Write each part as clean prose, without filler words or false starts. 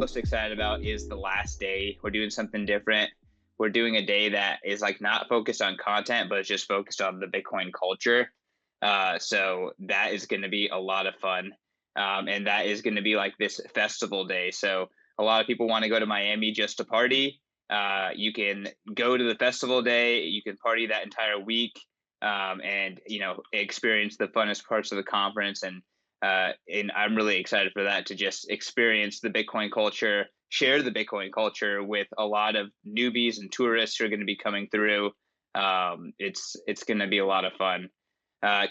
most excited about is the last day. We're doing something different. We're doing a day that is like not focused on content, but it's just focused on the Bitcoin culture. So that is going to be a lot of fun. And that is going to be like this festival day. So a lot of people want to go to Miami just to party. You can go to the festival day. You can party that entire week, and experience the funnest parts of the conference. And I'm really excited for that, to just experience the Bitcoin culture, share the Bitcoin culture with a lot of newbies and tourists who are going to be coming through. It's going to be a lot of fun.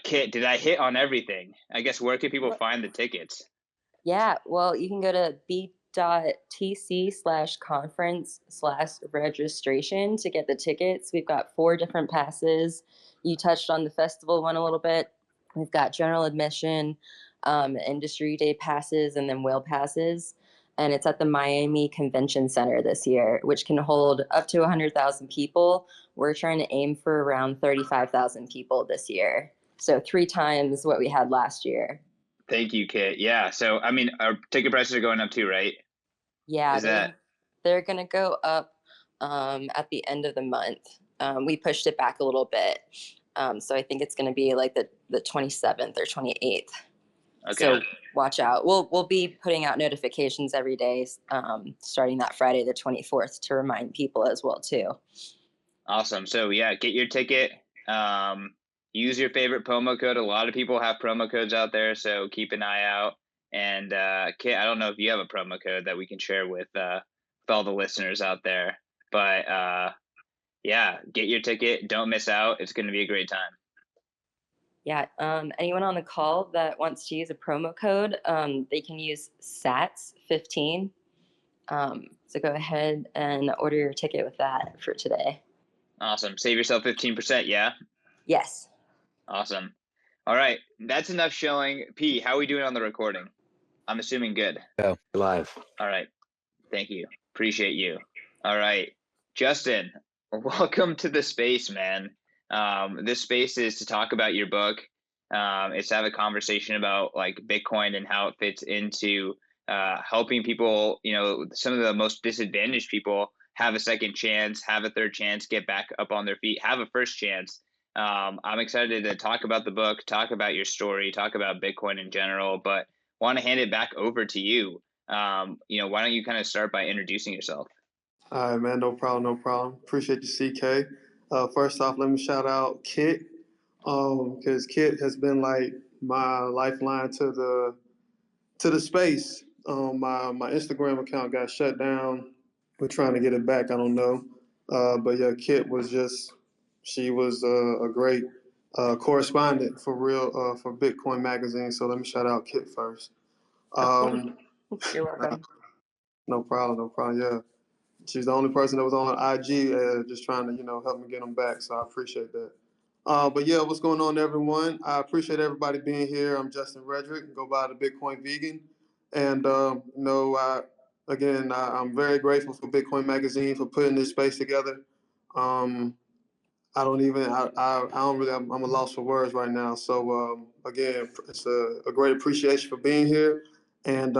Kit, did I hit on everything? I guess where can people find the tickets? Yeah, well, you can go to b.tc/conference/registration to get the tickets. We've got 4 different passes. You touched on the festival one a little bit. We've got general admission, industry day passes, and then whale passes. And it's at the Miami Convention Center this year, which can hold up to 100,000 people. We're trying to aim for around 35,000 people this year. So 3 times what we had last year. Thank you, Kit. Yeah. So, I mean, our ticket prices are going up too, right? Yeah, they're going to go up at the end of the month. We pushed it back a little bit. So I think it's going to be like the 27th or 28th. Okay. So watch out. We'll be putting out notifications every day, starting that Friday, the 24th, to remind people as well, too. Awesome. So yeah, get your ticket. Use your favorite promo code. A lot of people have promo codes out there, so keep an eye out. And Kit, I don't know if you have a promo code that we can share with all the listeners out there, but yeah, get your ticket. Don't miss out. It's going to be a great time. Yeah. Anyone on the call that wants to use a promo code, they can use SATS15. So go ahead and order your ticket with that for today. Awesome. Save yourself 15%. Yeah. Yes. Awesome. All right. That's enough showing. P, how are we doing on the recording? I'm assuming good. Go live. All right. Thank you. Appreciate you. All right. Justin, welcome to the space, man. This space is to talk about your book. It's to have a conversation about like Bitcoin and how it fits into helping people, some of the most disadvantaged people have a second chance, have a third chance, get back up on their feet, have a first chance. I'm excited to talk about the book, talk about your story, talk about Bitcoin in general, but want to hand it back over to you. Why don't you kind of start by introducing yourself? All right, man. No problem. Appreciate you, CK. First off, let me shout out Kit, because Kit has been like my lifeline to the space. My Instagram account got shut down. We're trying to get it back. I don't know, but yeah, Kit was she was a great correspondent for real for Bitcoin magazine. So let me shout out Kit first. You're welcome. No problem. Yeah. She's the only person that was on IG just trying to, help me get them back. So I appreciate that. But yeah, what's going on, everyone? I appreciate everybody being here. I'm Justin Rhedrick, go by the Bitcoin Vegan. And, I'm very grateful for Bitcoin Magazine for putting this space together. I'm a loss for words right now. So again, it's a great appreciation for being here. And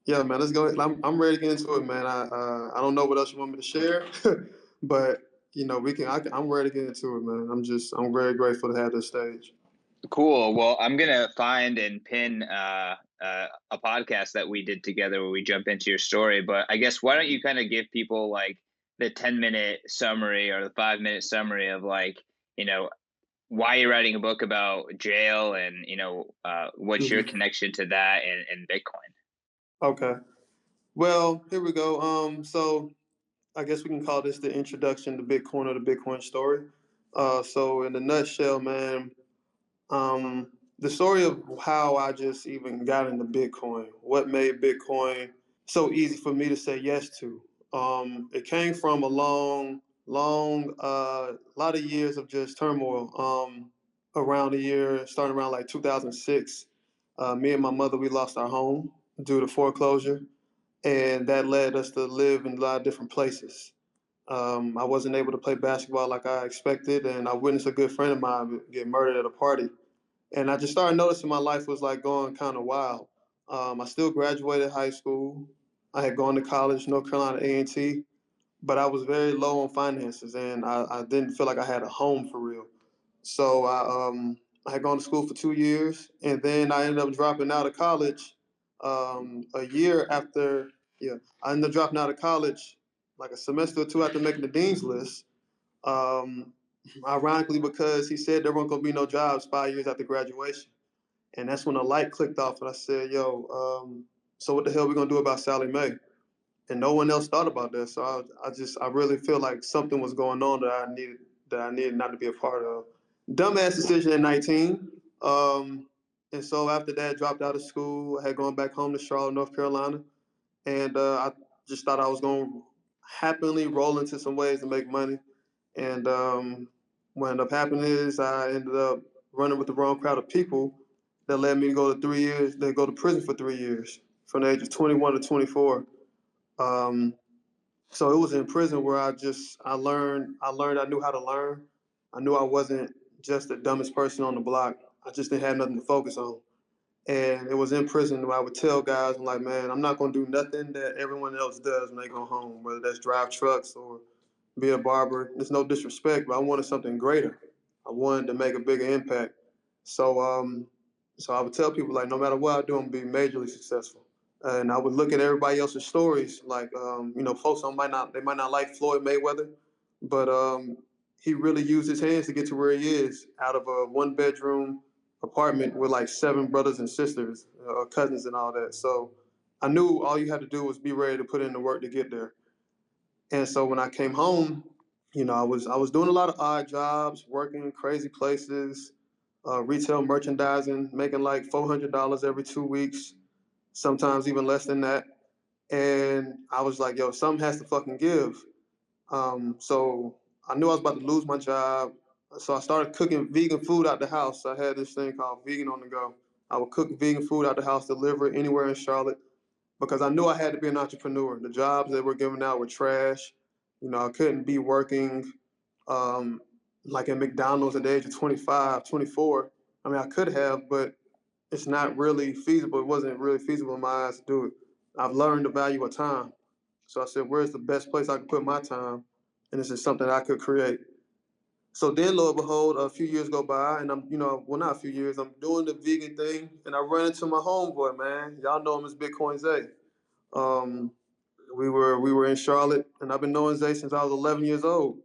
yeah, man, let's go. I'm ready to get into it, man. I don't know what else you want me to share, but I'm ready to get into it, man. I'm very grateful to have this stage. Cool. Well, I'm gonna find and pin a podcast that we did together where we jump into your story. But I guess why don't you kind of give people like the 10-minute summary or the 5-minute summary of like, why you're writing a book about jail and what's your connection to that and Bitcoin. Okay. Well, here we go. So I guess we can call this the introduction to Bitcoin or the Bitcoin story. So in a nutshell, man, the story of how I just even got into Bitcoin, what made Bitcoin so easy for me to say yes to. It came from a long, lot of years of just turmoil. Starting around like 2006, me and my mother, we lost our home due to foreclosure. And that led us to live in a lot of different places. I wasn't able to play basketball like I expected, and I witnessed a good friend of mine get murdered at a party. And I just started noticing my life was like going kind of wild. I still graduated high school. I had gone to college, North Carolina A&T, but I was very low on finances, and I didn't feel like I had a home for real. So I had gone to school for 2 years, and then I ended up dropping out of college a year after. Yeah, I ended up dropping out of college like a semester or two after making the dean's list. Um, Ironically, because he said there weren't going to be no jobs 5 years after graduation, and that's when a light clicked off, and I said, "Yo, so what the hell are we gonna do about Sally Mae?" And no one else thought about that. So I really feel like something was going on that I needed not to be a part of. Dumbass decision at 19. And so after that, dropped out of school. I had gone back home to Charlotte, North Carolina, and I just thought I was going to happily roll into some ways to make money. And what ended up happening is I ended up running with the wrong crowd of people that led me to go to 3 years, then go to prison for 3 years from the age of 21 to 24. Um, so it was in prison where I learned I knew how to learn. I knew I wasn't just the dumbest person on the block. I just didn't have nothing to focus on. And it was in prison where I would tell guys, I'm like, man, I'm not gonna do nothing that everyone else does when they go home, whether that's drive trucks or be a barber. There's no disrespect, but I wanted something greater. I wanted to make a bigger impact. So so I would tell people like, no matter what I do, I'm gonna be majorly successful. And I would look at everybody else's stories, like folks they might not like Floyd Mayweather, but he really used his hands to get to where he is, out of a 1 bedroom apartment with like 7 brothers and sisters, cousins and all that. So I knew all you had to do was be ready to put in the work to get there. And so when I came home, I was doing a lot of odd jobs, working crazy places, retail merchandising, making like $400 every 2 weeks, sometimes even less than that. And I was like, yo, something has to fucking give. So I knew I was about to lose my job. So I started cooking vegan food out the house. I had this thing called Vegan on the Go. I would cook vegan food out the house, deliver it anywhere in Charlotte, because I knew I had to be an entrepreneur. The jobs that were given out were trash. I couldn't be working um, like at McDonald's at the age of 25, 24. I mean, I could have, but it's not really feasible. It wasn't really feasible in my eyes to do it. I've learned the value of time. So I said, where's the best place I could put my time? And this is something I could create. So then, lo and behold, a few years go by, and well, not a few years, I'm doing the vegan thing, and I run into my homeboy, man. Y'all know him as Bitcoin Zay. Um, we were in Charlotte, and I've been knowing Zay since I was 11 years old.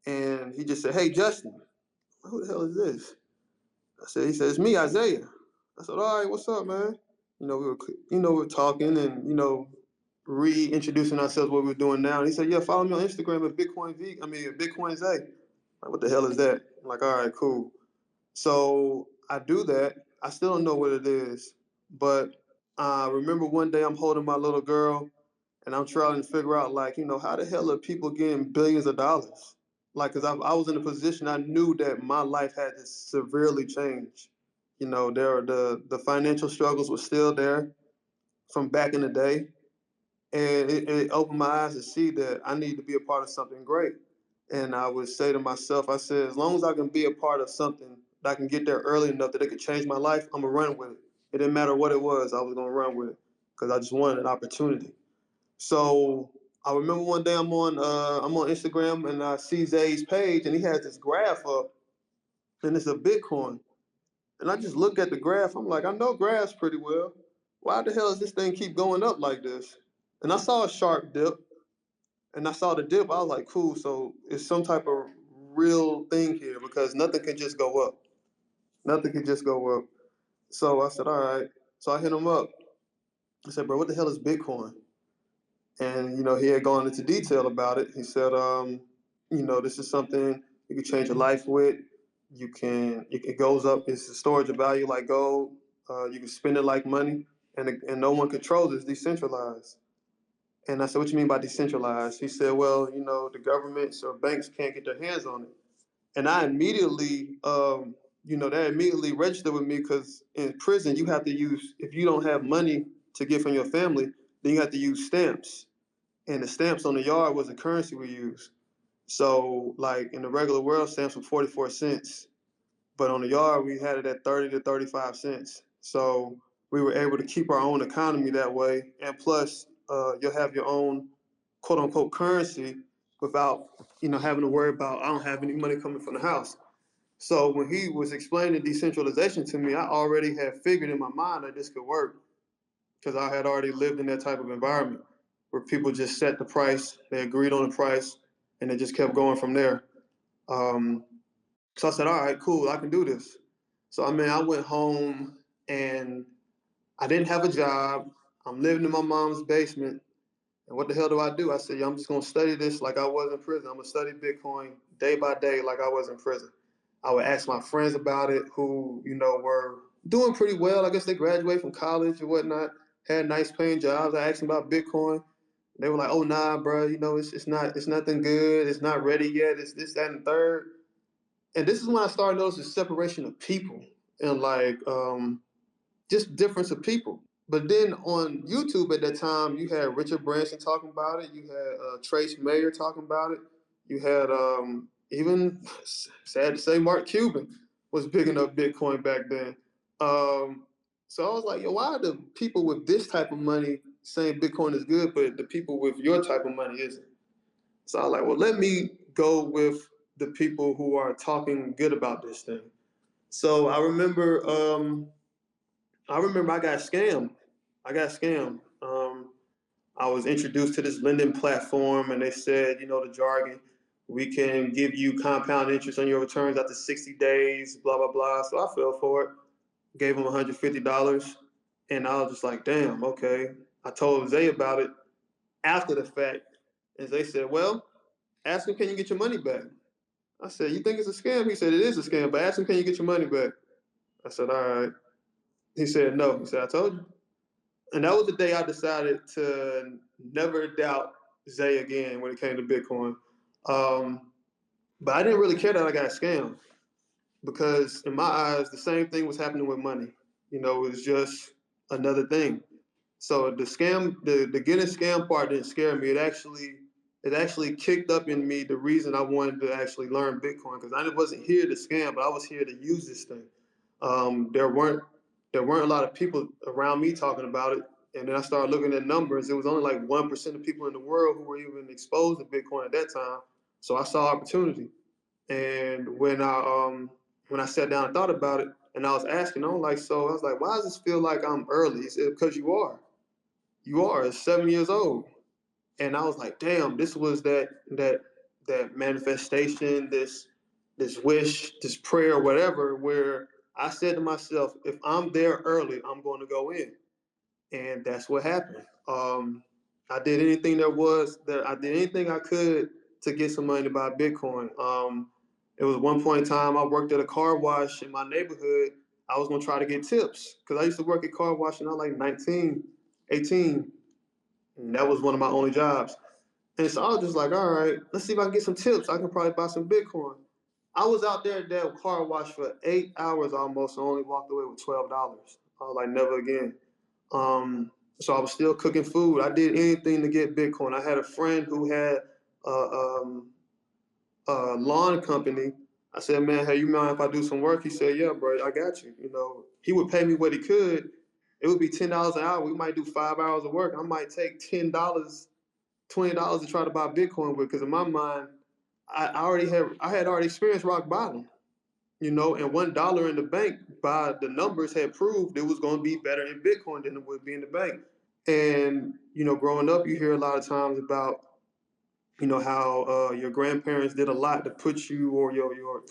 And he just said, "Hey, Justin, who the hell is this?" He said, "It's me, Isaiah." I said, "All right, what's up, man?" We were talking and reintroducing ourselves what we were doing now. And he said, "Yeah, follow me on Instagram at Bitcoin Zay." Like, what the hell is that? I'm like, all right, cool. So I do that. I still don't know what it is, but I remember one day I'm holding my little girl, and I'm trying to figure out, like, how the hell are people getting billions of dollars? Like, cause I was in a position I knew that my life had to severely change. The financial struggles were still there from back in the day, and it opened my eyes to see that I need to be a part of something great. And I would say to myself, I said, as long as I can be a part of something that I can get there early enough that it could change my life, I'm gonna run with it. It didn't matter what it was, I was gonna run with it because I just wanted an opportunity. So I remember one day I'm on Instagram and I see Zay's page and he has this graph up and it's a Bitcoin. And I just look at the graph. I'm like, I know graphs pretty well. Why the hell does this thing keep going up like this? And I saw a sharp dip, and I saw the dip. I was like, cool. So it's some type of real thing here because nothing can just go up. Nothing can just go up. So I said, all right. So I hit him up. I said, bro, what the hell is Bitcoin? And he had gone into detail about it. He said, this is something you can change your life with. It goes up. It's a storage of value like gold. You can spend it like money, and no one controls it. It's decentralized. And I said, what you mean by decentralized? He said, well, the governments or banks can't get their hands on it. And I immediately, that immediately registered with me because in prison, you have to use, if you don't have money to get from your family, then you have to use stamps. And the stamps on the yard was the currency we use. So, like in the regular world, stamps were 44 cents. But on the yard, we had it at 30 to 35 cents. So we were able to keep our own economy that way. And plus, you'll have your own quote unquote currency without, having to worry about, I don't have any money coming from the house. So when he was explaining decentralization to me, I already had figured in my mind that this could work because I had already lived in that type of environment where people just set the price, they agreed on the price, and it just kept going from there. Um, so I said, all right, cool, I can do this. So I went home and I didn't have a job. I'm living in my mom's basement. And what the hell do I do? I said, yeah, I'm just gonna study this like I was in prison. I'm gonna study Bitcoin day by day like I was in prison. I would ask my friends about it who, were doing pretty well. I guess they graduated from college or whatnot, had nice paying jobs. I asked them about Bitcoin. They were like, oh nah, bro, it's nothing good, it's not ready yet, it's this, that, and third. And this is when I started noticing separation of people and just difference of people. But then on YouTube at that time, you had Richard Branson talking about it. You had Trace Mayer talking about it. You had even, sad to say, Mark Cuban was bigging up Bitcoin back then. So I was like, yo, why are the people with this type of money saying Bitcoin is good, but the people with your type of money isn't? So I was like, well, let me go with the people who are talking good about this thing. So I got scammed. I got scammed. I was introduced to this lending platform, and they said, the jargon, we can give you compound interest on your returns after 60 days, blah, blah, blah. So I fell for it, gave them $150, and I was just like, damn, okay. I told Zay about it after the fact, and Zay said, well, ask him, can you get your money back? I said, you think it's a scam? He said, it is a scam, but ask him, can you get your money back? I said, all right. He said, no. He said, I told you. And that was the day I decided to never doubt Zay again when it came to Bitcoin. But I didn't really care that I got scammed because in my eyes, the same thing was happening with money. It was just another thing. So the getting scammed part didn't scare me. It actually kicked up in me the reason I wanted to actually learn Bitcoin because I wasn't here to scam, but I was here to use this thing. There weren't a lot of people around me talking about it. And then I started looking at numbers. It was only like 1% of people in the world who were even exposed to Bitcoin at that time. So I saw opportunity. And when I sat down and thought about it, and I was asking, I was like, why does this feel like I'm early? He said, because you are. You are 7 years old. And I was like, damn, this was that manifestation, this wish, this prayer, whatever, where I said to myself, if I'm there early, I'm going to go in. And that's what happened. I did anything I could to get some money to buy Bitcoin. It was one point in time I worked at a car wash in my neighborhood. I was gonna try to get tips because I used to work at car wash and I was like 19, 18. And that was one of my only jobs. And so I was just like, all right, let's see if I can get some tips. I can probably buy some Bitcoin. I was out there at that car wash for 8 hours almost and only walked away with $12. I was like, never again. So I was still cooking food. I did anything to get Bitcoin. I had a friend who had a lawn company. I said, man, hey, you mind if I do some work? He said, yeah, bro, I got you. He would pay me what he could. It would be $10 an hour. We might do 5 hours of work. I might take $10, $20 to try to buy Bitcoin with, because in my mind, I had already experienced rock bottom, and $1 in the bank by the numbers had proved it was going to be better in Bitcoin than it would be in the bank. And growing up, you hear a lot of times about how your grandparents did a lot to put you or your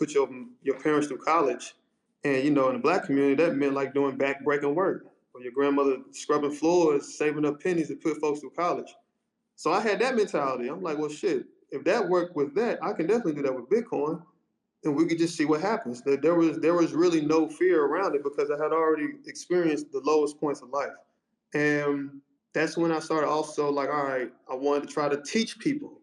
parents through college, and in the Black community that meant like doing back-breaking work, or your grandmother scrubbing floors, saving up pennies to put folks through college. So I had that mentality. I'm like, well, shit, if that worked with that, I can definitely do that with Bitcoin, and we could just see what happens. There was really no fear around it because I had already experienced the lowest points of life, and that's when I started also like, all right, I wanted to try to teach people.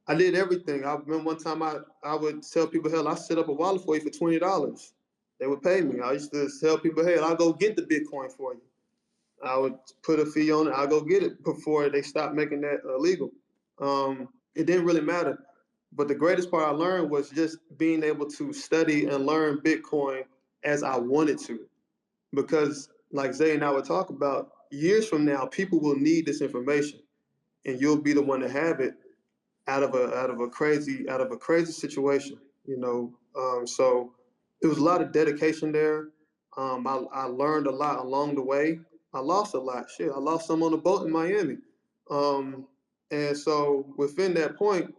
I did everything. I remember one time I would tell people, hell, I set up a wallet for you for $20. They would pay me. I used to tell people, hey, I'll go get the Bitcoin for you. I would put a fee on it. I'll go get it before they stopped making that illegal. It didn't really matter. But the greatest part I learned was just being able to study and learn Bitcoin as I wanted to. Because like Zay and I would talk about, years from now, people will need this information, and you'll be the one to have it out of a crazy situation, you know. So it was a lot of dedication there. I learned a lot along the way. I lost a lot. Shit, I lost some on the boat in Miami. Um, and so within that point,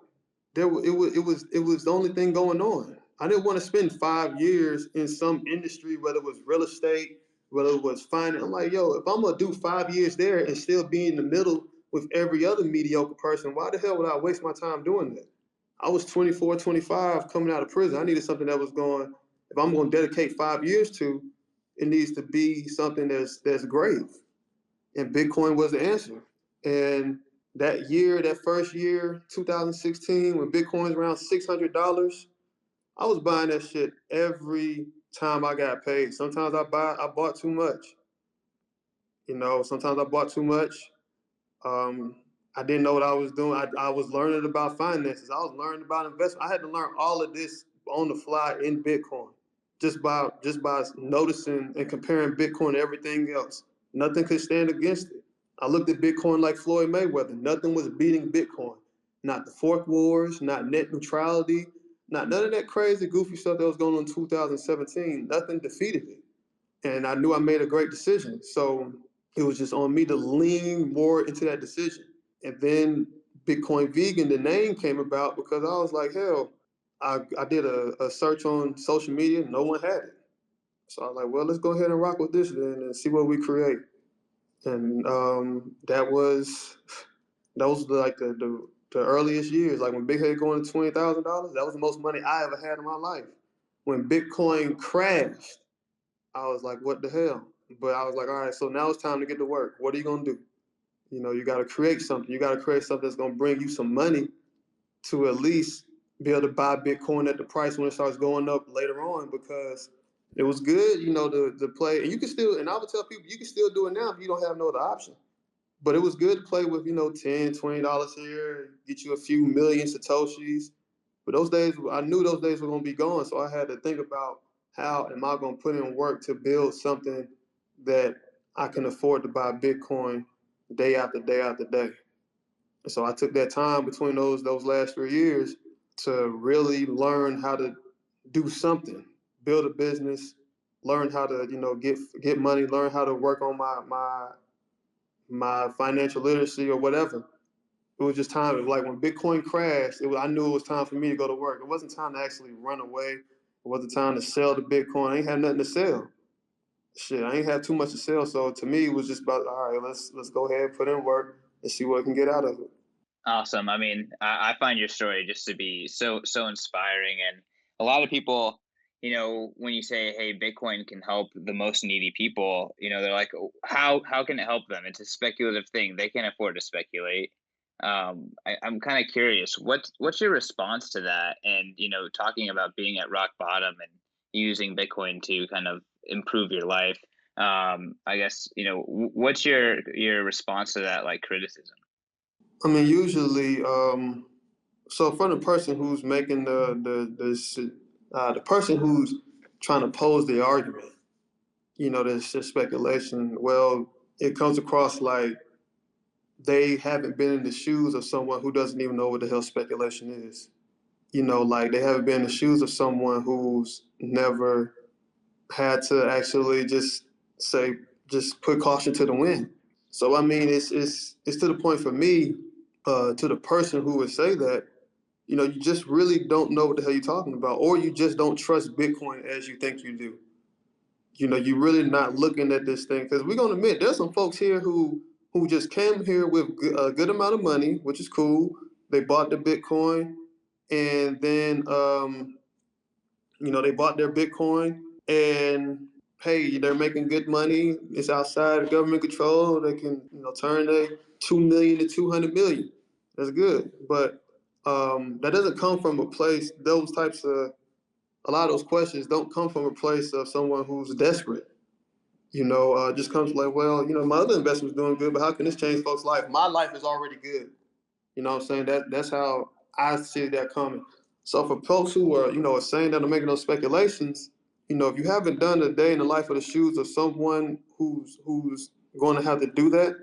it was the only thing going on. I didn't want to spend 5 years in some industry, whether it was real estate, whether it was finance. I'm like, yo, if I'm gonna do 5 years there and still be in the middle with every other mediocre person, why the hell would I waste my time doing that? I was 24, 25 coming out of prison. I needed something that was going, if I'm going to dedicate 5 years to, it needs to be something that's great. And Bitcoin was the answer. And that first year, 2016, when Bitcoin was around $600, I was buying that shit every time I got paid. Sometimes I bought too much. You know, sometimes I bought too much. Um, I didn't know what I was doing. I was learning about finances. I was learning about investment. I had to learn all of this on the fly in Bitcoin, just by noticing and comparing Bitcoin to everything else. Nothing could stand against it. I looked at Bitcoin like Floyd Mayweather. Nothing was beating Bitcoin. Not the fork wars, not net neutrality, not none of that crazy goofy stuff that was going on in 2017. Nothing defeated it. And I knew I made a great decision. So it was just on me to lean more into that decision. And then Bitcoin Vegan, the name came about because I was like, hell, I did a search on social media, no one had it. So I was like, well, let's go ahead and rock with this then and see what we create. And those were like the earliest years. Like when Big Head going to $20,000, that was the most money I ever had in my life. When Bitcoin crashed, I was like, what the hell? But I was like, all right, so now it's time to get to work. What are you gonna do? You know, you gotta create something. You gotta create something that's gonna bring you some money to at least be able to buy Bitcoin at the price when it starts going up later on, because it was good, you know, to play. And you can still, and I would tell people, you can still do it now if you don't have no other option. But it was good to play with, you know, $10, $20 here, get you a few million Satoshis. But those days, I knew those days were going to be gone. So I had to think about how am I going to put in work to build something that I can afford to buy Bitcoin day after day after day. And so I took that time between those last 3 years to really learn how to do something, build a business, learn how to, you know, get money, learn how to work on my financial literacy or whatever. It was just time. Like when Bitcoin crashed, I knew it was time for me to go to work. It wasn't time to actually run away. It wasn't time to sell the Bitcoin. I ain't had nothing to sell. Shit, I ain't had too much to sell. So to me, it was just about, all right, let's go ahead, put in work, and see what we can get out of it. Awesome. I mean, I find your story just to be so inspiring, and a lot of people, you know, when you say, "Hey, Bitcoin can help the most needy people," you know, they're like, "Oh, how can it help them? It's a speculative thing. They can't afford to speculate." I'm kind of curious, what's your response to that? And you know, talking about being at rock bottom and using Bitcoin to kind of improve your life. I guess you know, what's your response to that, like criticism? I mean, usually, so for the person who's making the person who's trying to pose the argument, you know, there's just speculation. Well, it comes across like they haven't been in the shoes of someone who doesn't even know what the hell speculation is. You know, like they haven't been in the shoes of someone who's never had to actually just put caution to the wind. So I mean, it's to the point for me, to the person who would say that, you know, you just really don't know what the hell you're talking about, or you just don't trust Bitcoin as you think you do. You know, you're really not looking at this thing, because we're gonna admit there's some folks here who just came here with a good amount of money, which is cool. They bought the Bitcoin, and then you know, they bought their Bitcoin, and hey, they're making good money. It's outside of government control. They can, you know, turn their 2 million to 200 million. That's good, but that doesn't come from a place. Those types of a lot of those questions don't come from a place of someone who's desperate. You know, just comes like, well, you know, my other investment's doing good, but how can this change folks' life? My life is already good. You know what I'm saying? That's how I see that coming. So for folks who are, you know, are saying that, are making those speculations, you know, if you haven't done a day in the life of the shoes of someone who's going to have to do that,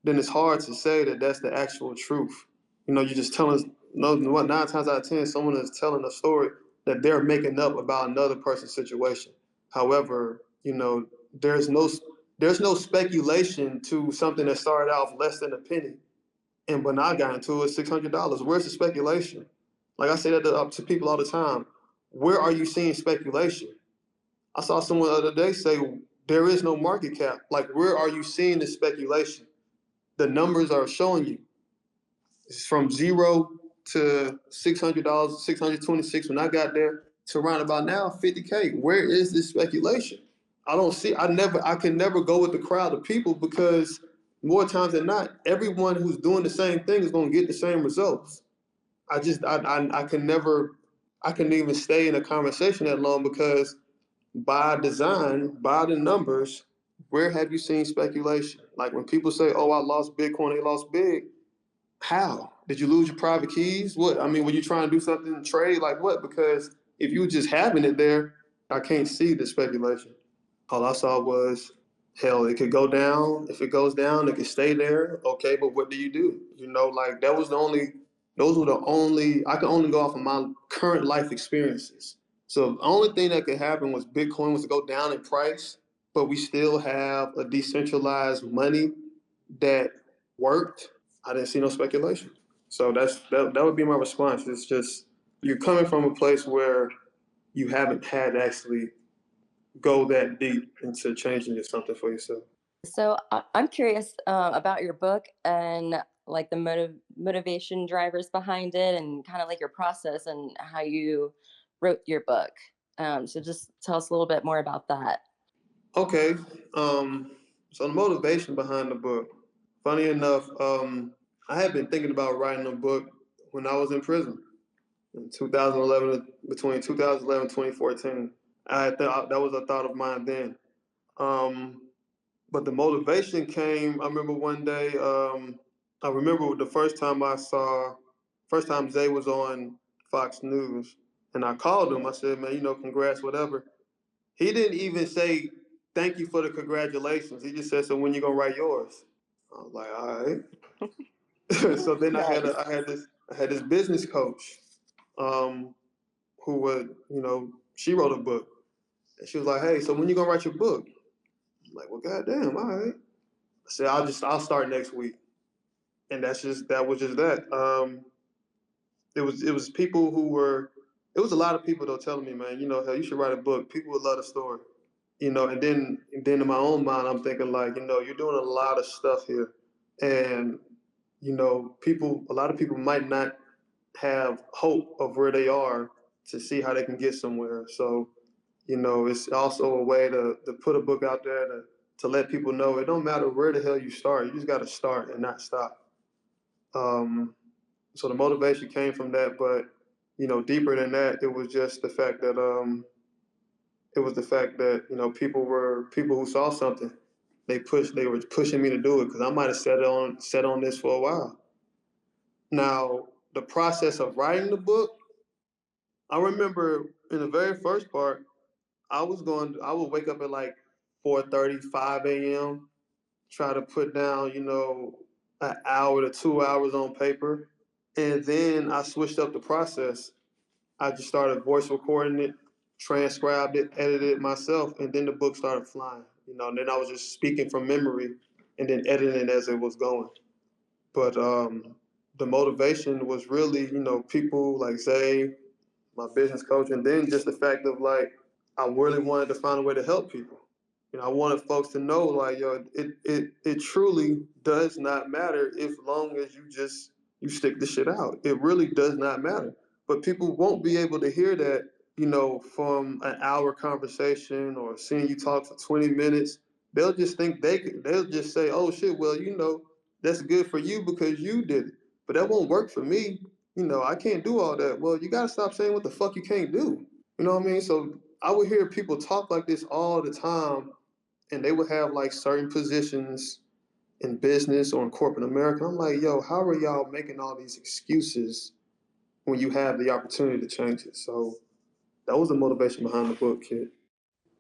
then it's hard to say that that's the actual truth. You're just telling, no, what, 9 times out of 10, someone is telling a story that they're making up about another person's situation. However, there's no there's no speculation to something that started off less than a penny, and when I got into it, $600. Where's the speculation? Like I say that to people all the time. Where are you seeing speculation? I saw someone the other day say there is no market cap. Like, where are you seeing the speculation? The numbers are showing you. It's from zero to $600, 626 when I got there to around about now 50K. Where is this speculation? I don't see. I can never go with the crowd of people because more times than not, everyone who's doing the same thing is going to get the same results. I can never, I couldn't even stay in a conversation that long because by design, by the numbers, where have you seen speculation? Like when people say, "Oh, I lost Bitcoin, they lost big." How? Did you lose your private keys? What? I mean, were you trying to do something in trade? Like what? Because if you were just having it there, I can't see the speculation. All I saw was, hell, it could go down. If it goes down, it could stay there. Okay, but what do you do? Like those were the only, I could only go off of my current life experiences. So the only thing that could happen was Bitcoin was to go down in price, but we still have a decentralized money that worked. I didn't see no speculation. So that would be my response. It's just, you're coming from a place where you haven't had to actually go that deep into changing something for yourself. So I'm curious about your book and like the motivation drivers behind it, and kind of like your process and how you wrote your book. So just tell us a little bit more about that. Okay. So the motivation behind the book. Funny enough, I had been thinking about writing a book when I was in prison in 2011, between 2011 and 2014. I thought that was a thought of mine then. Um, but the motivation came. I remember one day. I remember the first time Zay was on Fox News, and I called him. I said, "Man, congrats, whatever." He didn't even say thank you for the congratulations. He just said, "So when you gonna write yours?" I was like, "All right." So then Nice. I had this business coach, who would, she wrote a book, and she was like, "Hey, so when you gonna write your book?" I'm like, "Well, goddamn, all right." I said, I'll start next week," and that was just that. It was people who were, it was a lot of people though telling me, "Man, hell, you should write a book. People would love the story." And then in my own mind, I'm thinking like, you're doing a lot of stuff here, and a lot of people might not have hope of where they are to see how they can get somewhere. So, it's also a way to put a book out there to let people know it don't matter where the hell you start, you just got to start and not stop. Um, so the motivation came from that, but deeper than that, it was the fact that people who saw something. They were pushing me to do it because I might have sat on this for a while. Now, the process of writing the book, I remember in the very first part, I would wake up at like 4:30, 5 a.m., try to put down, an hour to 2 hours on paper. And then I switched up the process. I just started voice recording it, transcribed it, edited it myself, and then the book started flying. And then I was just speaking from memory and then editing it as it was going. But the motivation was really, people like Zay, my business coach, and then just the fact of like, I really wanted to find a way to help people. I wanted folks to know like, yo, it truly does not matter if long as you stick the shit out. It really does not matter. But people won't be able to hear that, from an hour conversation or seeing you talk for 20 minutes. They'll just think they'll just say, "Oh shit, well, that's good for you because you did it." But that won't work for me. I can't do all that. Well, you gotta stop saying what the fuck you can't do. You know what I mean? So I would hear people talk like this all the time, and they would have like certain positions in business or in corporate America. I'm like, yo, how are y'all making all these excuses when you have the opportunity to change it? So that was the motivation behind the book, kid.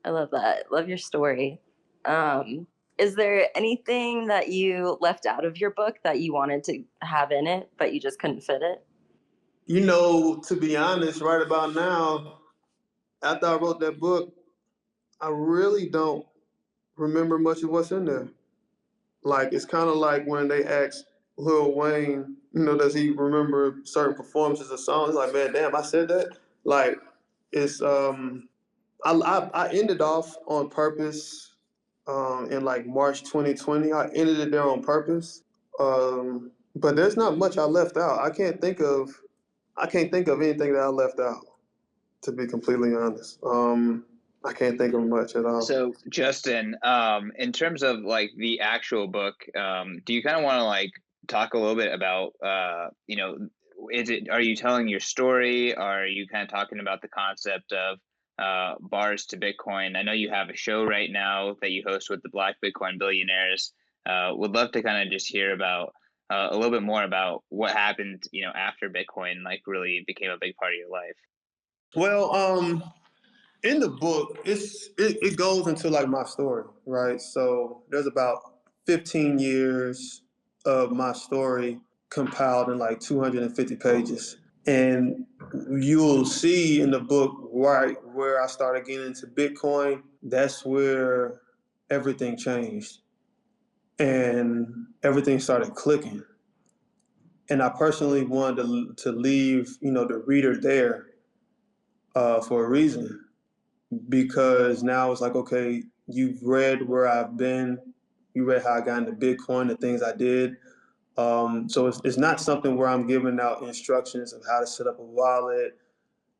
I love that. Love your story. Um, Is there anything that you left out of your book that you wanted to have in it, but you just couldn't fit it? You know, to be honest, right about now, after I wrote that book, I really don't remember much of what's in there. Like, it's kind of like when they asked Lil Wayne, you know, does he remember certain performances of songs? Like, man, damn, I said that. Like, it's I ended off on purpose in like March 2020. I ended it there on purpose. But there's not much I left out. I can't think of anything that I left out, to be completely honest. I can't think of much at all. So Justin, in terms of like the actual book, do you kind of want to like talk a little bit about, are you telling your story? Are you kind of talking about the concept of bars to Bitcoin? I know you have a show right now that you host with the Black Bitcoin Billionaires. Would love to kind of just hear about a little bit more about what happened, after Bitcoin like really became a big part of your life. Well, in the book, it goes into like my story, right? So there's about 15 years of my story compiled in like 250 pages. And you'll see in the book right where I started getting into Bitcoin, that's where everything changed and everything started clicking. And I personally wanted to leave, you know, the reader there for a reason, because now it's like, okay, you've read where I've been, you read how I got into Bitcoin, the things I did. So it's not something where I'm giving out instructions of how to set up a wallet.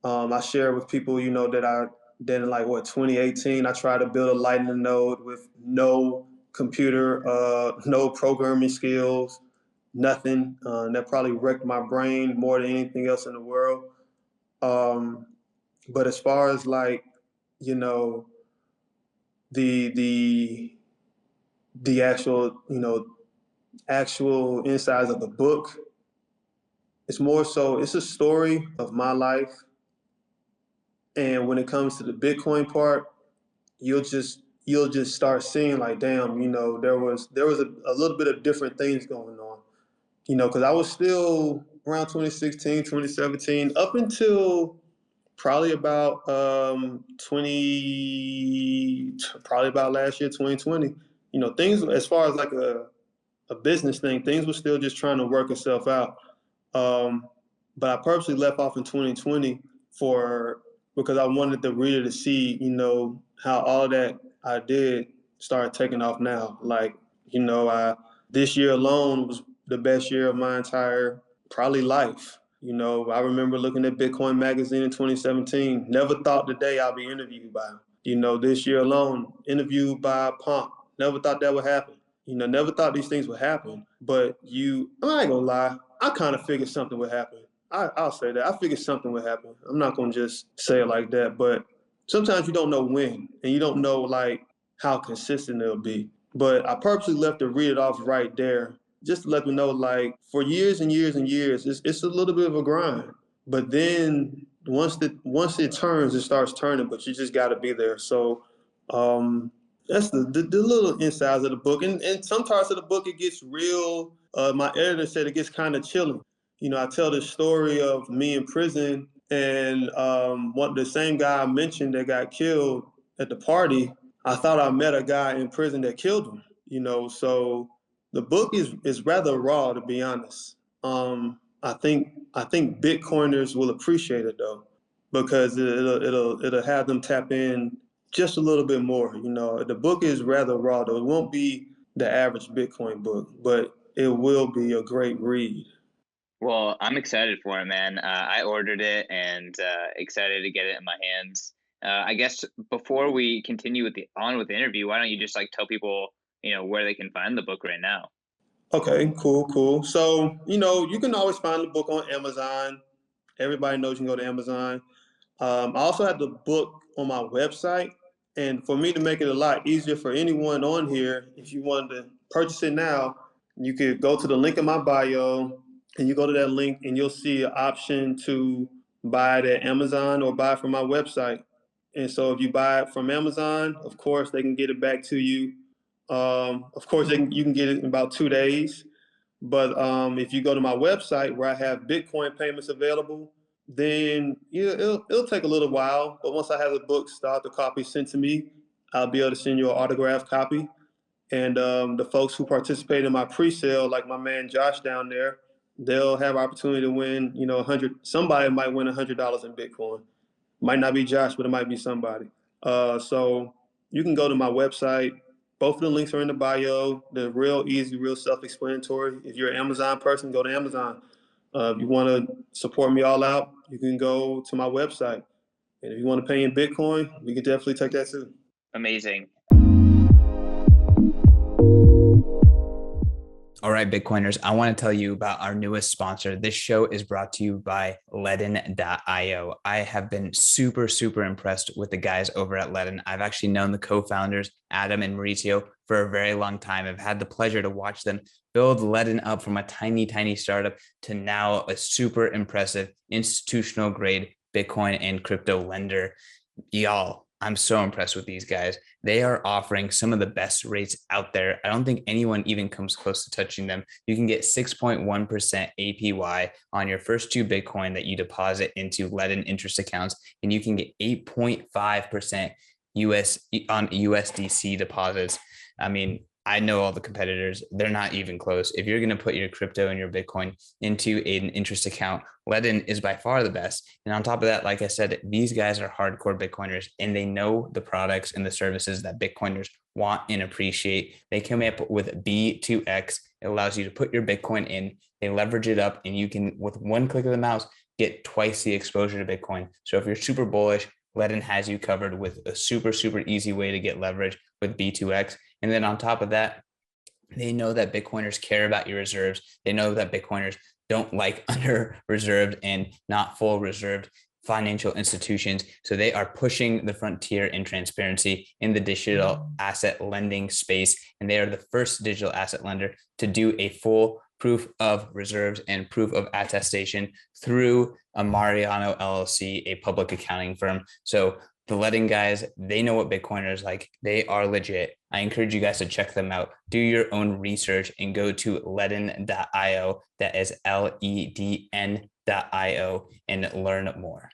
I share with people, you know, that I did in like 2018, I tried to build a Lightning node with no computer, no programming skills, nothing. That probably wrecked my brain more than anything else in the world. But as far as like, you know, the the the actual, you know, actual insides of the book, it's more so it's a story of my life. And when it comes to the Bitcoin part, you'll just start seeing like, damn, you know, there was a little bit of different things going on, you know, because I was still around 2016, 2017, up until probably about 20, probably about last year, 2020. You know, things as far as like a business thing, things were still just trying to work itself out. Um, but I purposely left off in 2020 for because I wanted the reader to see, you know, how all that I did started taking off now. Like, you know, this year alone was the best year of my entire probably life. You know, I remember looking at Bitcoin Magazine in 2017. Never thought the day I'll be interviewed by him. You know, this year alone, interviewed by Pomp. Never thought that would happen. You know, never thought these things would happen. But I ain't gonna lie, I kind of figured something would happen. I'll say that. I figured something would happen. I'm not gonna just say it like that. But sometimes you don't know when, and you don't know like how consistent it'll be. But I purposely left to read it off right there, just to let them know, like, for years and years and years, it's a little bit of a grind. But then once it turns, it starts turning. But you just got to be there. So that's the little insides of the book. And some parts of the book, it gets real. My editor said it gets kind of chilling. You know, I tell the story of me in prison and the same guy I mentioned that got killed at the party. I thought I met a guy in prison that killed him. You know, so the book is rather raw, to be honest. I think Bitcoiners will appreciate it though, because it'll have them tap in just a little bit more. You know, the book is rather raw though. It won't be the average Bitcoin book, but it will be a great read. Well, I'm excited for it, man. I ordered it and excited to get it in my hands. I guess before we continue with the interview, why don't you just like tell people, where they can find the book right now? Okay, cool. So, you know, you can always find the book on Amazon. Everybody knows you can go to Amazon. I also have the book on my website. And for me to make it a lot easier for anyone on here, if you wanted to purchase it now, you could go to the link in my bio and you go to that link and you'll see an option to buy it at Amazon or buy it from my website. And so if you buy it from Amazon, of course, they can get it back to you Of course, you can get it in about 2 days. But if you go to my website where I have Bitcoin payments available, then it'll take a little while. But once I have the book, start the copy sent to me, I'll be able to send you an autographed copy. And the folks who participate in my pre-sale, like my man Josh down there, they'll have opportunity to win. 100. Somebody might win $100 in Bitcoin. Might not be Josh, but it might be somebody. So you can go to my website. Both of the links are in the bio. They're real easy, real self-explanatory. If you're an Amazon person, go to Amazon. If you want to support me all out, you can go to my website. And if you want to pay in Bitcoin, we can definitely take that too. Amazing. All right, Bitcoiners, I want to tell you about our newest sponsor. This show is brought to you by Ledden.io. I have been super, super impressed with the guys over at Ledden. I've actually known the co-founders, Adam and Mauricio, for a very long time. I've had the pleasure to watch them build Ledden up from a tiny, tiny startup to now a super impressive institutional grade Bitcoin and crypto lender. Y'all, I'm so impressed with these guys. They are offering some of the best rates out there. I don't think anyone even comes close to touching them. You can get 6.1% APY on your first 2 Bitcoin that you deposit into Ledden interest accounts, and you can get 8.5% US on USDC deposits. I mean, I know all the competitors. They're not even close. If you're going to put your crypto and your Bitcoin into an interest account, Ledden is by far the best. And on top of that, like I said, these guys are hardcore Bitcoiners, and they know the products and the services that Bitcoiners want and appreciate. They come up with B2X. It allows you to put your Bitcoin in, they leverage it up, and you can, with one click of the mouse, get twice the exposure to Bitcoin. So if you're super bullish, Ledden has you covered with a super, super easy way to get leverage with B2X. And then on top of that, they know that Bitcoiners care about your reserves. They know that Bitcoiners don't like under reserved and not full reserved financial institutions. So they are pushing the frontier in transparency in the digital asset lending space. And they are the first digital asset lender to do a full proof of reserves and proof of attestation through a Mariano LLC, a public accounting firm. So the Ledden guys, they know what Bitcoiners like. They are legit. I encourage you guys to check them out. Do your own research and go to Ledden.io. That is LEDN.io and learn more.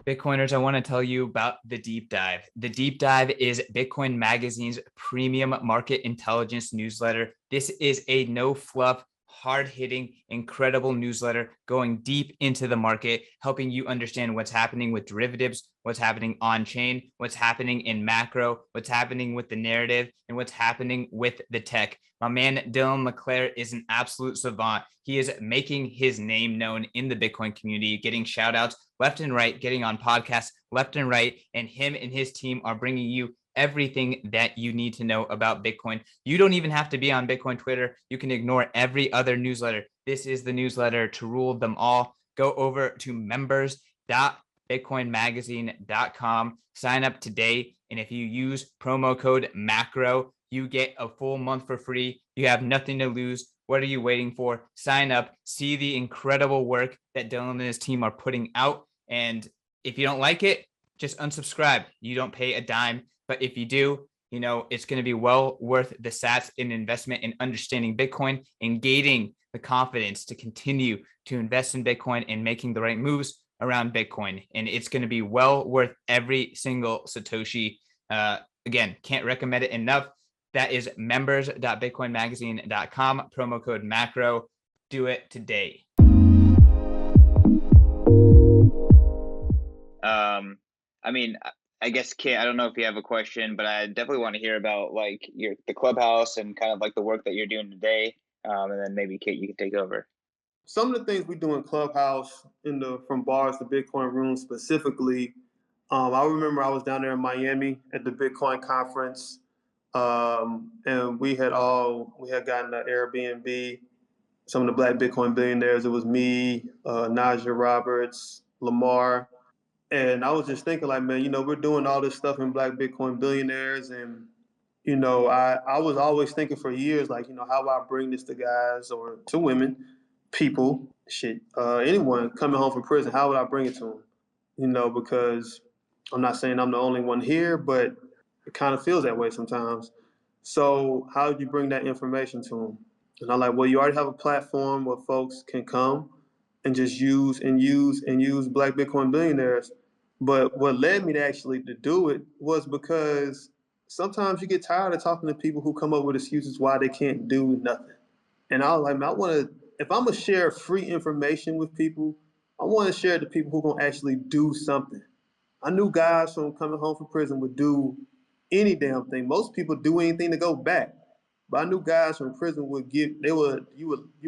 Bitcoiners, I want to tell you about The Deep Dive. The Deep Dive is Bitcoin Magazine's premium market intelligence newsletter. This is a no fluff, hard-hitting, incredible newsletter going deep into the market, helping you understand what's happening with derivatives, what's happening on-chain, what's happening in macro, what's happening with the narrative, and what's happening with the tech. My man, Dylan LeClaire, is an absolute savant. He is making his name known in the Bitcoin community, getting shout outs left and right, getting on podcasts left and right, and him and his team are bringing you everything that you need to know about Bitcoin. You don't even have to be on Bitcoin Twitter. You can ignore every other newsletter. This is the newsletter to rule them all. Go over to members.bitcoinmagazine.com, sign up today. And if you use promo code MACRO, you get a full month for free. You have nothing to lose. What are you waiting for? Sign up, see the incredible work that Dylan and his team are putting out. And if you don't like it, just unsubscribe. You don't pay a dime. But if you do, it's going to be well worth the sats in investment in understanding Bitcoin and gaining the confidence to continue to invest in Bitcoin and making the right moves around Bitcoin. And it's going to be well worth every single Satoshi. Again, can't recommend it enough. That is members.bitcoinmagazine.com, promo code MACRO. Do it today. I guess, Kit, I don't know if you have a question, but I definitely want to hear about the clubhouse and kind of like the work that you're doing today. And then maybe Kit, you can take over. Some of the things we do in Clubhouse from bars to Bitcoin rooms specifically. I remember I was down there in Miami at the Bitcoin conference, and we had gotten an Airbnb. Some of the Black Bitcoin billionaires. It was me, Naja Roberts, Lamar. And I was just thinking, like, man, we're doing all this stuff in Black Bitcoin billionaires. And, I was always thinking for years, like, how do I bring this to guys or to women, people, anyone coming home from prison? How would I bring it to them? Because I'm not saying I'm the only one here, but it kind of feels that way sometimes. So how do you bring that information to them? And I'm like, well, you already have a platform where folks can come and just use Black Bitcoin billionaires. But what led me to actually to do it was because sometimes you get tired of talking to people who come up with excuses why they can't do nothing. And I was like, man, I want to, if I'm gonna share free information with people, I want to share it to people who gonna actually do something. I knew guys from coming home from prison would do any damn thing. Most people do anything to go back. But I knew guys from prison would you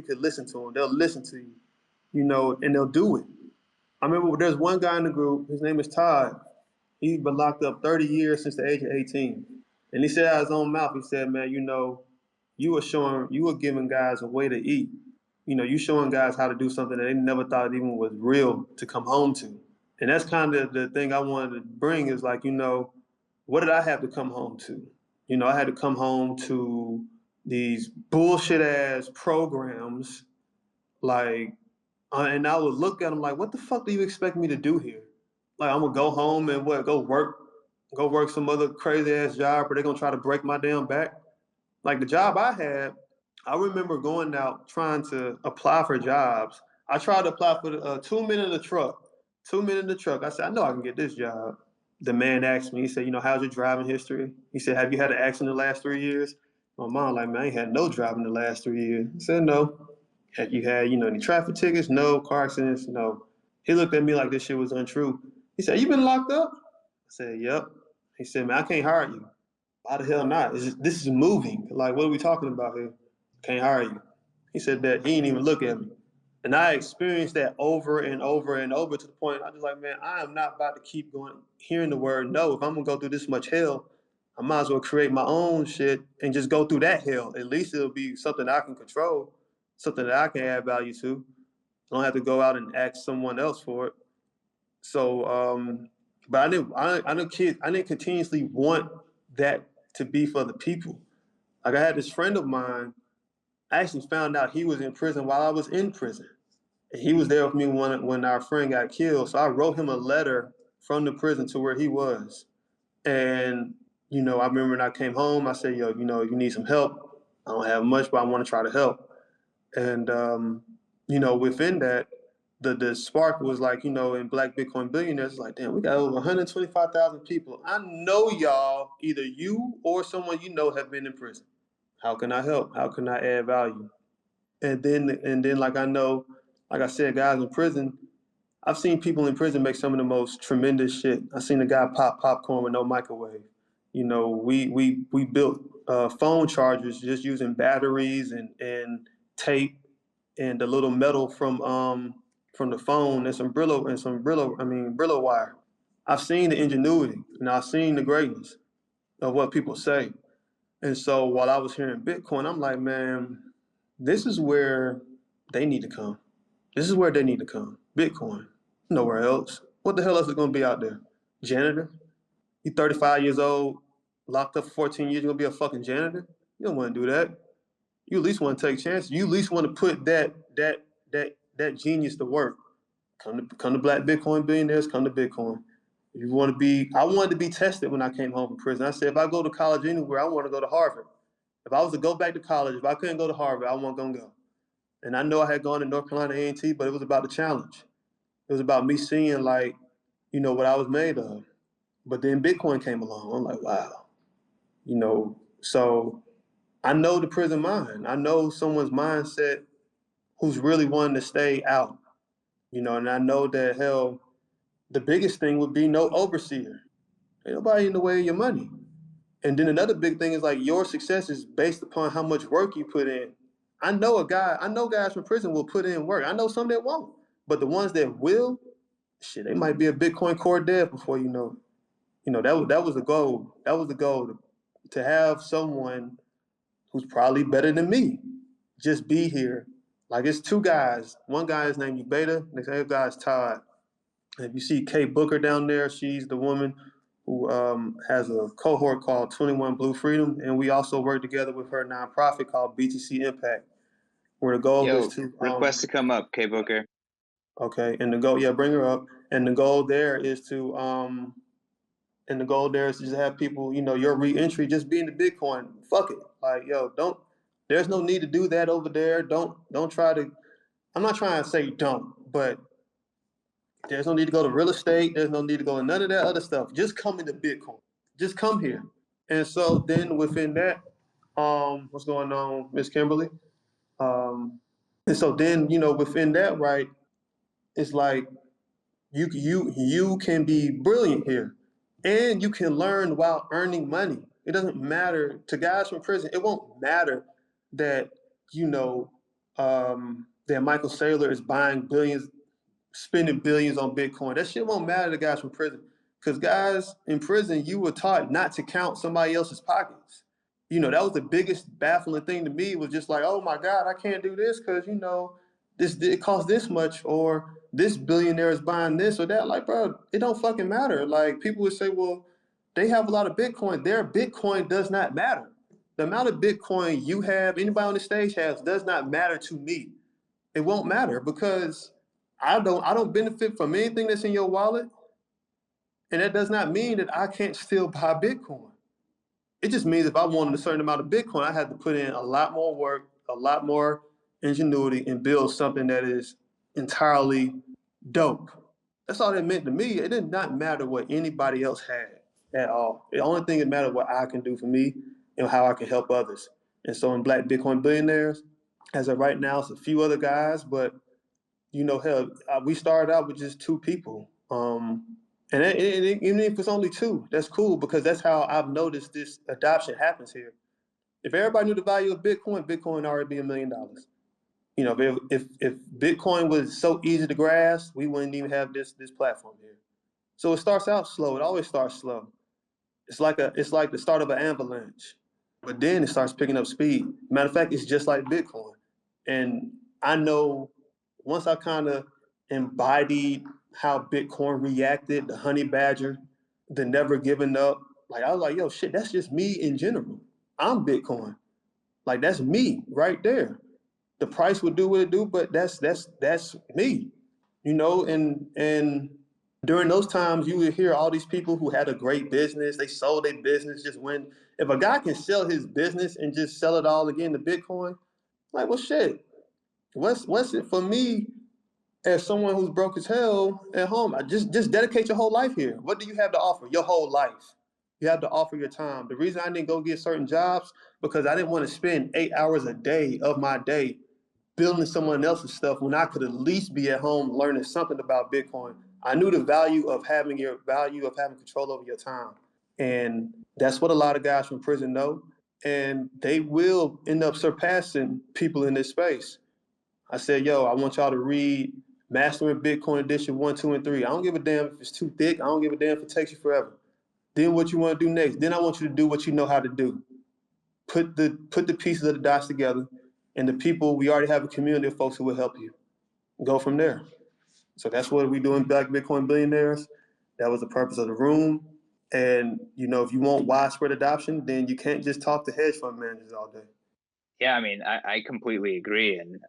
could listen to them. They'll listen to you, and they'll do it. I remember there's one guy in the group, his name is Todd. He's been locked up 30 years since the age of 18. And he said out of his own mouth, he said, man, you were giving guys a way to eat. You showing guys how to do something that they never thought even was real to come home to. And that's kind of the thing I wanted to bring is like, what did I have to come home to? I had to come home to these bullshit ass programs, like, and I would look at them like, what the fuck do you expect me to do here? Like, I'm gonna go home and go work some other crazy ass job, or they're gonna try to break my damn back. Like the job I had, I remember going out trying to apply for jobs. I tried to apply for the 2 men in the truck. 2 men in the truck. I said, I know I can get this job. The man asked me, he said, how's your driving history? He said, have you had an accident in the last 3 years? My mom, like, man, I ain't had no driving in the last 3 years. I said, no. Have you had, any traffic tickets? No. Car accidents? No. He looked at me like this shit was untrue. He said, you been locked up? I said, yep. He said, man, I can't hire you. Why the hell not? This is moving. Like, what are we talking about here? Can't hire you. He said that he didn't even look at me. And I experienced that over and over and over to the point I was like, man, I am not about to keep going, hearing the word no. If I'm gonna go through this much hell, I might as well create my own shit and just go through that hell. At least it'll be something I can control, something that I can add value to. I don't have to go out and ask someone else for it. So, but I didn't continuously want that to be for the people. Like I had this friend of mine, I actually found out he was in prison while I was in prison. And he was there with me when our friend got killed. So I wrote him a letter from the prison to where he was. And, I remember when I came home, I said, yo, you need some help. I don't have much, but I want to try to help. And, within that, the spark was like, in Black Bitcoin Billionaires, like, damn, we got over 125,000 people. I know y'all, either you or someone have been in prison. How can I help? How can I add value? And then like I know, like I said, guys in prison, I've seen people in prison make some of the most tremendous shit. I seen a guy pop popcorn with no microwave. We built phone chargers just using batteries and tape and the little metal from the phone and some Brillo wire. I've seen the ingenuity and I've seen the greatness of what people say. And so while I was hearing Bitcoin, I'm like, man, this is where they need to come. This is where they need to come. Bitcoin, nowhere else. What the hell else is going to be out there? Janitor? You 35 years old, locked up for 14 years, you're going to be a fucking janitor? You don't want to do that. You at least want to take chances. You at least want to put that genius to work. Come to Black Bitcoin Billionaires, come to Bitcoin. If you want to be, I wanted to be tested when I came home from prison. I said, if I go to college anywhere, I want to go to Harvard. If I was to go back to college, if I couldn't go to Harvard, I wasn't gonna go. And I know I had gone to North Carolina A&T, but it was about the challenge. It was about me seeing like, what I was made of. But then Bitcoin came along. I'm like, wow. So I know the prison mind. I know someone's mindset who's really wanting to stay out. And I know that hell, the biggest thing would be no overseer. Ain't nobody in the way of your money. And then another big thing is like your success is based upon how much work you put in. I know guys from prison will put in work. I know some that won't. But the ones that will, shit, they might be a Bitcoin core dev before you know it. That was the goal. That was the goal to have someone who's probably better than me just be here. Like it's two guys. One guy is named Ubeda, the other guy is Todd. And if you see Kate Booker down there, she's the woman who has a cohort called 21 Blue Freedom, and we also work together with her nonprofit called BTC Impact, where the goal is to request to come up, K Booker. Okay, and the goal, yeah, bring her up, and the goal there is to just have people, your reentry, just be in the Bitcoin fuck it. Like, yo, there's no need to do that over there. Don't try to, I'm not trying to say don't, but there's no need to go to real estate. There's no need to go to none of that other stuff. Just come into Bitcoin. Just come here. And so then within that, what's going on, Miss Kimberly? And so then, within that, right, it's like you can be brilliant here, and you can learn while earning money. It doesn't matter to guys from prison. It won't matter that that Michael Saylor is buying billions, spending billions on Bitcoin. That shit won't matter to guys from prison, because guys in prison, you were taught not to count somebody else's pockets. That was the biggest baffling thing to me, was just like, oh my God, I can't do this because this, it costs this much, or this billionaire is buying this or that. Like, bro, it don't fucking matter. Like, people would say, well, they have a lot of Bitcoin. Their Bitcoin does not matter. The amount of Bitcoin you have, anybody on the stage has, does not matter to me. It won't matter, because I don't benefit from anything that's in your wallet. And that does not mean that I can't still buy Bitcoin. It just means if I wanted a certain amount of Bitcoin, I had to put in a lot more work, a lot more ingenuity, and build something that is entirely dope. That's all that meant to me. It did not matter what anybody else had at all. The only thing that mattered what I can do for me and how I can help others. And so in Black Bitcoin Billionaires, as of right now, it's a few other guys, but hell, we started out with just 2 people. And even if it's only 2, that's cool, because that's how I've noticed this adoption happens here. If everybody knew the value of Bitcoin, Bitcoin already be $1 million. If Bitcoin was so easy to grasp, we wouldn't even have this platform here. So it starts out slow. It always starts slow. It's like the start of an avalanche, but then it starts picking up speed. Matter of fact, it's just like Bitcoin. And I know once I kind of embodied how Bitcoin reacted, the honey badger, the never giving up, like, I was like, yo, shit, that's just me in general. I'm Bitcoin. Like, that's me right there. The price would do what it do, but that's me, and during those times you would hear all these people who had a great business, they sold their business, just went. If a guy can sell his business and just sell it all again to Bitcoin, like, well, shit, what's it for me as someone who's broke as hell at home? I just dedicate your whole life here. What do you have to offer? Your whole life. You have to offer your time. The reason I didn't go get certain jobs, because I didn't want to spend 8 hours a day of my day building someone else's stuff when I could at least be at home learning something about Bitcoin. I knew the value of having control over your time. And that's what a lot of guys from prison know. And they will end up surpassing people in this space. I said, yo, I want y'all to read Mastering Bitcoin Edition 1, 2, and 3. I don't give a damn if it's too thick. I don't give a damn if it takes you forever. Then what you want to do next? Then I want you to do what you know how to do. Put the pieces of the dots together, and the people, we already have a community of folks who will help you. Go from there. So that's what we do in Black Bitcoin Billionaires. That was the purpose of the room. And if you want widespread adoption, then you can't just talk to hedge fund managers all day. Yeah, I mean, I completely agree, and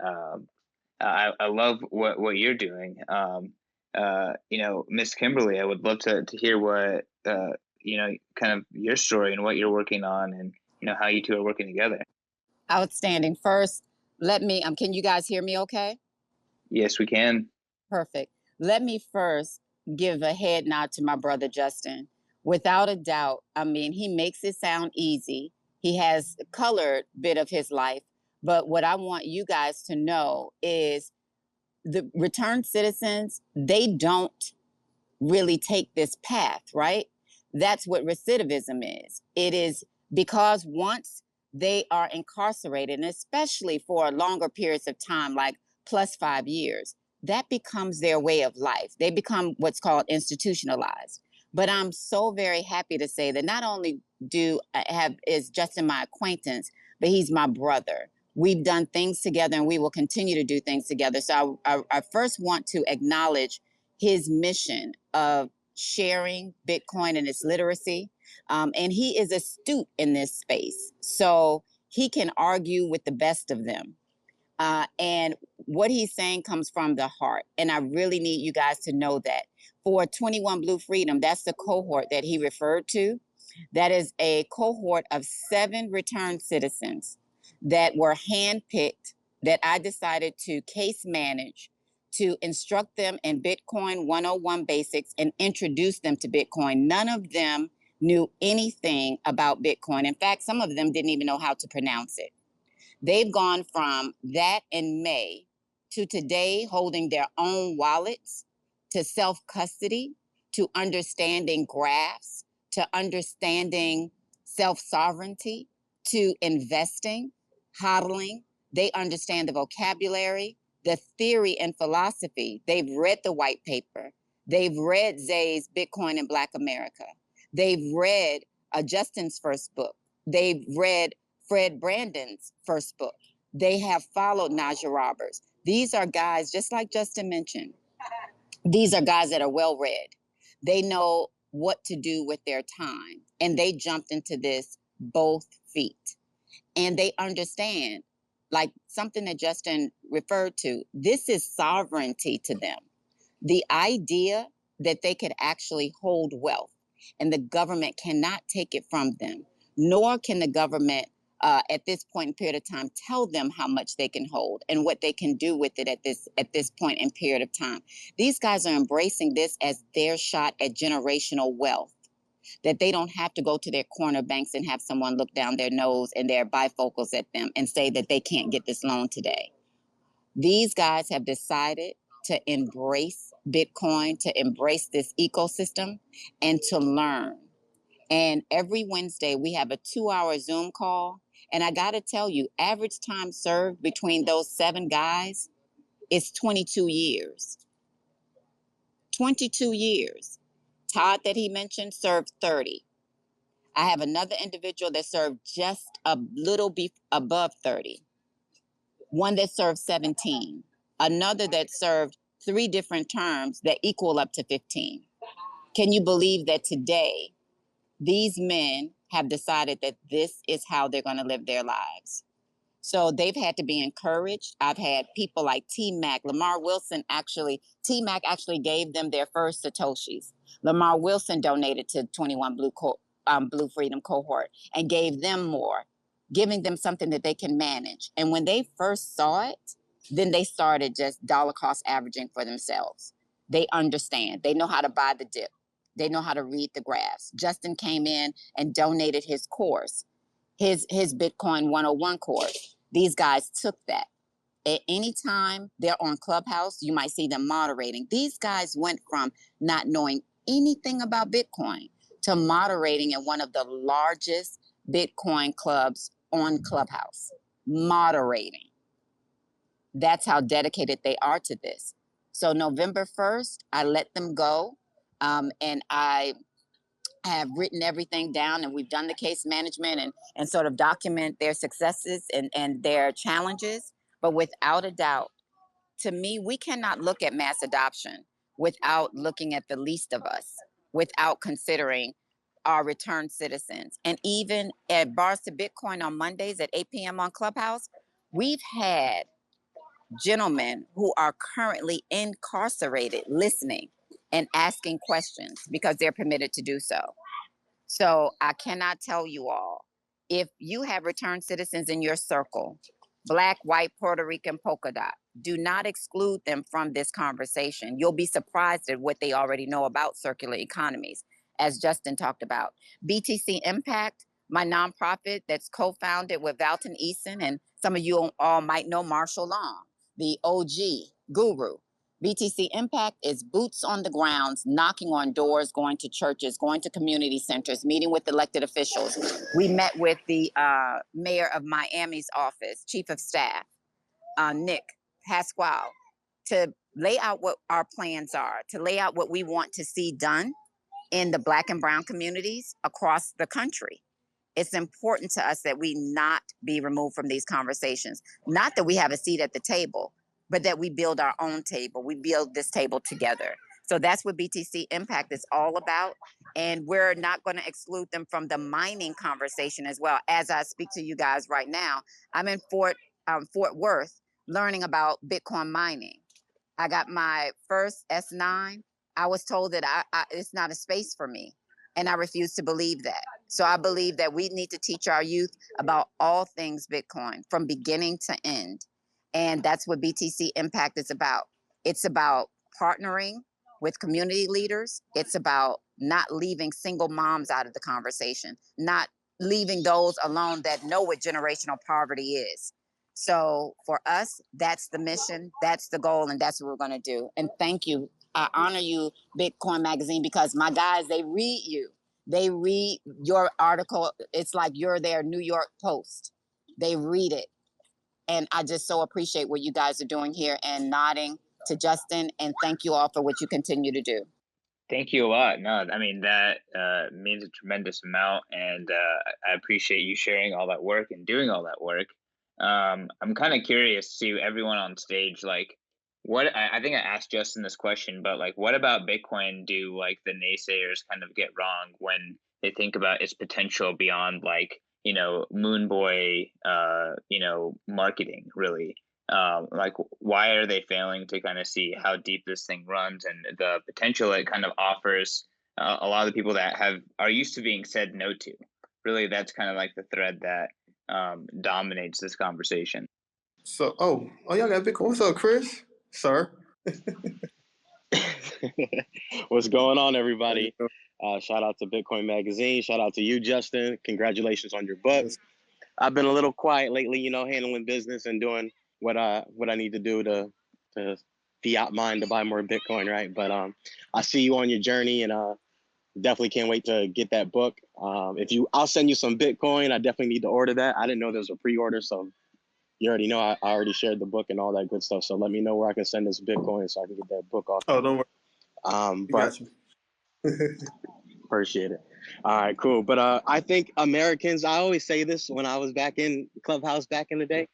I love what you're doing. Miss Kimberly, I would love to hear what kind of your story and what you're working on, and how you two are working together. Outstanding. First, can you guys hear me okay? Yes, we can. Perfect. Let me first give a head nod to my brother, Justin. Without a doubt, I mean, he makes it sound easy. He has a colored bit of his life. But what I want you guys to know is the returned citizens, they don't really take this path, right? That's what recidivism is. It is because once they are incarcerated, and especially for longer periods of time, like plus 5 years, that becomes their way of life. They become what's called institutionalized. But I'm so very happy to say that not only is Justin my acquaintance, but he's my brother. We've done things together, and we will continue to do things together. So I first want to acknowledge his mission of sharing Bitcoin and its literacy. And he is astute in this space. So he can argue with the best of them. And what he's saying comes from the heart. And I really need you guys to know that. For 21 Blue Freedom, that's the cohort that he referred to. That is a cohort of 7 returned citizens that were handpicked, that I decided to case manage, to instruct them in Bitcoin 101 basics and introduce them to Bitcoin. None of them knew anything about Bitcoin. In fact, some of them didn't even know how to pronounce it. They've gone from that in May to today holding their own wallets, to self-custody, to understanding graphs, to understanding self-sovereignty, to investing, hodling. They understand the vocabulary, the theory and philosophy. They've read the white paper. They've read Zay's Bitcoin in Black America. They've read Justin's first book. They've read Fred Brandon's first book. They have followed Naja Roberts. These are guys, just like Justin mentioned, these are guys that are well read. They know what to do with their time. And they jumped into this both feet. And they understand, like something that Justin referred to, this is sovereignty to them. The idea that they could actually hold wealth and the government cannot take it from them, nor can the government at this point in period of time tell them how much they can hold and what they can do with it at this point in period of time. These guys are embracing this as their shot at generational wealth, that they don't have to go to their corner banks and have someone look down their nose and their bifocals at them and say that they can't get this loan today. These guys have decided to embrace Bitcoin, to embrace this ecosystem, and to learn. And every Wednesday, we have a 2-hour Zoom call. And I got to tell you, average time served between those 7 guys is 22 years. 22 years. Todd, that he mentioned, served 30. I have another individual that served just a little above 30. One that served 17. Another that served 3 different terms that equal up to 15. Can you believe that today these men have decided that this is how they're going to live their lives? So they've had to be encouraged. I've had people like T-Mac, Lamar Wilson T-Mac actually gave them their first Satoshis. Lamar Wilson donated to 21 Blue Freedom cohort and gave them more, giving them something that they can manage. And when they first saw it, then they started just dollar cost averaging for themselves. They understand. They know how to buy the dip. They know how to read the graphs. Justin came in and donated his course, his Bitcoin 101 course. These guys took that. At any time they're on Clubhouse, you might see them moderating. These guys went from not knowing anything about Bitcoin to moderating in one of the largest Bitcoin clubs on Clubhouse. Moderating. That's how dedicated they are to this. So November 1st, I let them go, and I have written everything down, and we've done the case management and sort of document their successes and their challenges. But without a doubt, to me, we cannot look at mass adoption without looking at the least of us, without considering our returned citizens. And even at Bars to Bitcoin on Mondays at 8 p.m. on Clubhouse, we've had gentlemen who are currently incarcerated listening and asking questions because they're permitted to do so. So I cannot tell you all, if you have returned citizens in your circle, Black, white, Puerto Rican, polka dot, do not exclude them from this conversation. You'll be surprised at what they already know about circular economies, as Justin talked about. BTC Impact, my nonprofit that's co-founded with Valton Eason, and some of you all might know Marshall Long, the OG guru. BTC Impact is boots on the grounds, knocking on doors, going to churches, going to community centers, meeting with elected officials. We met with the mayor of Miami's office, chief of staff, Nick Pasquale, to lay out what our plans are, to lay out what we want to see done in the Black and brown communities across the country. It's important to us that we not be removed from these conversations. Not that we have a seat at the table, but that we build our own table. We build this table together. So that's what BTC Impact is all about. And we're not going to exclude them from the mining conversation as well. As I speak to you guys right now, I'm in Fort Worth learning about Bitcoin mining. I got my first S9. I was told that it's not a space for me. And I refuse to believe that. So I believe that we need to teach our youth about all things Bitcoin from beginning to end. And that's what BTC Impact is about. It's about partnering with community leaders. It's about not leaving single moms out of the conversation, not leaving those alone that know what generational poverty is. So for us, that's the mission, that's the goal, and that's what we're going to do. And thank you. I honor you, Bitcoin Magazine, because my guys, they read you. They read your article. It's like you're their New York Post. They read it. And I just so appreciate what you guys are doing here, and nodding to Justin. And thank you all for what you continue to do. Thank you a lot. No, I mean, that means a tremendous amount. And I appreciate you sharing all that work and doing all that work. I'm kind of curious to everyone on stage, like, I think I asked Justin this question, but like, what about Bitcoin do like the naysayers kind of get wrong when they think about its potential beyond like, moon boy, marketing, really? Like, why are they failing to kind of see how deep this thing runs and the potential it kind of offers a lot of the people that are used to being said no to? Really, that's kind of like the thread that dominates this conversation. So, y'all got Bitcoin. What's up, Chris? Sir. What's going on, everybody? Shout out to Bitcoin Magazine. Shout out to you, Justin. Congratulations on your book. Yes. I've been a little quiet lately, handling business and doing what I need to do to fiat mine to buy more Bitcoin, right? But I see you on your journey, and definitely can't wait to get that book. I'll send you some Bitcoin. I definitely need to order that. I didn't know there was a pre-order, so you already know I already shared the book and all that good stuff. So let me know where I can send this Bitcoin so I can get that book off. Oh, don't worry. But Got you. appreciate it. All right, cool. But I think Americans, I always say this when I was back in Clubhouse back in the day.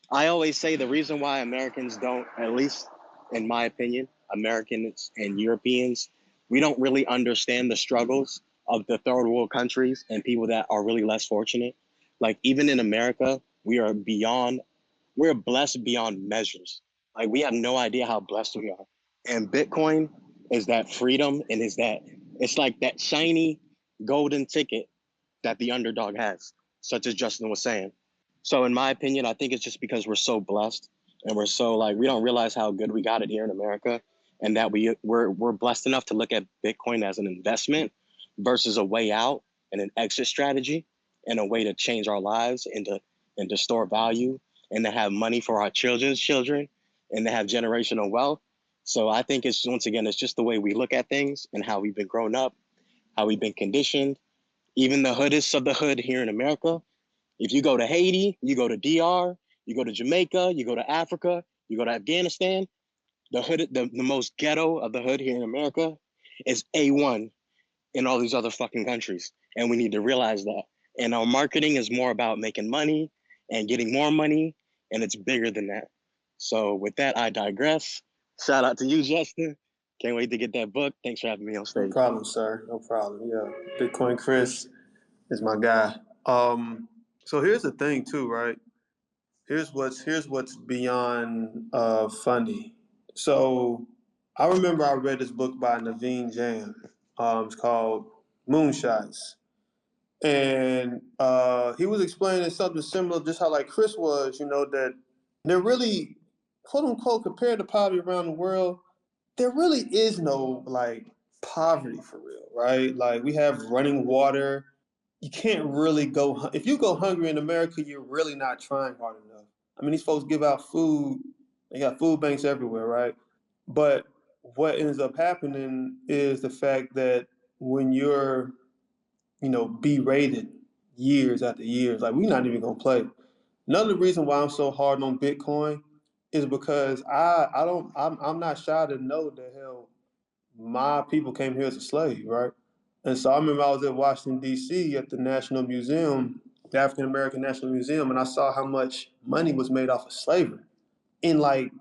I always say the reason why Americans don't, at least in my opinion, Americans and Europeans, we don't really understand the struggles of the third world countries and people that are really less fortunate. Like, even in America, we're blessed beyond measures. Like, we have no idea how blessed we are. And Bitcoin is that freedom, and it's like that shiny golden ticket that the underdog has, such as Justin was saying. So in my opinion, I think it's just because we're so blessed, and we're so, like, we don't realize how good we got it here in America, and that we're blessed enough to look at Bitcoin as an investment versus a way out and an exit strategy and a way to change our lives and to store value and to have money for our children's children and to have generational wealth. So I think it's just the way we look at things and how we've been grown up, how we've been conditioned. Even the hoodest of the hood here in America, if you go to Haiti, you go to DR, you go to Jamaica, you go to Africa, you go to Afghanistan, the most ghetto of the hood here in America is A1 in all these other fucking countries. And we need to realize that. And our marketing is more about making money and getting more money, and it's bigger than that. So with that, I digress. Shout out to you, Justin. Can't wait to get that book. Thanks for having me on stage. No problem, sir. No problem. Yeah. Bitcoin Chris is my guy. So here's the thing too, right? Here's what's beyond funny. So I remember I read this book by Naveen Jain. It's called Moonshots. And he was explaining something similar, just how like Chris was, that there really, quote unquote, compared to poverty around the world, there really is no like poverty for real, right? Like, we have running water. You can't really go, if you go hungry in America, you're really not trying hard enough. I mean, these folks give out food, they got food banks everywhere, right? But what ends up happening is the fact that when you're, berated years after years, like, we're not even gonna play. Another reason why I'm so hard on Bitcoin is because I'm not shy to know that hell, my people came here as a slave, right? And so I remember I was at Washington, D.C. at the National Museum, the African American National Museum, and I saw how much money was made off of slavery in, like,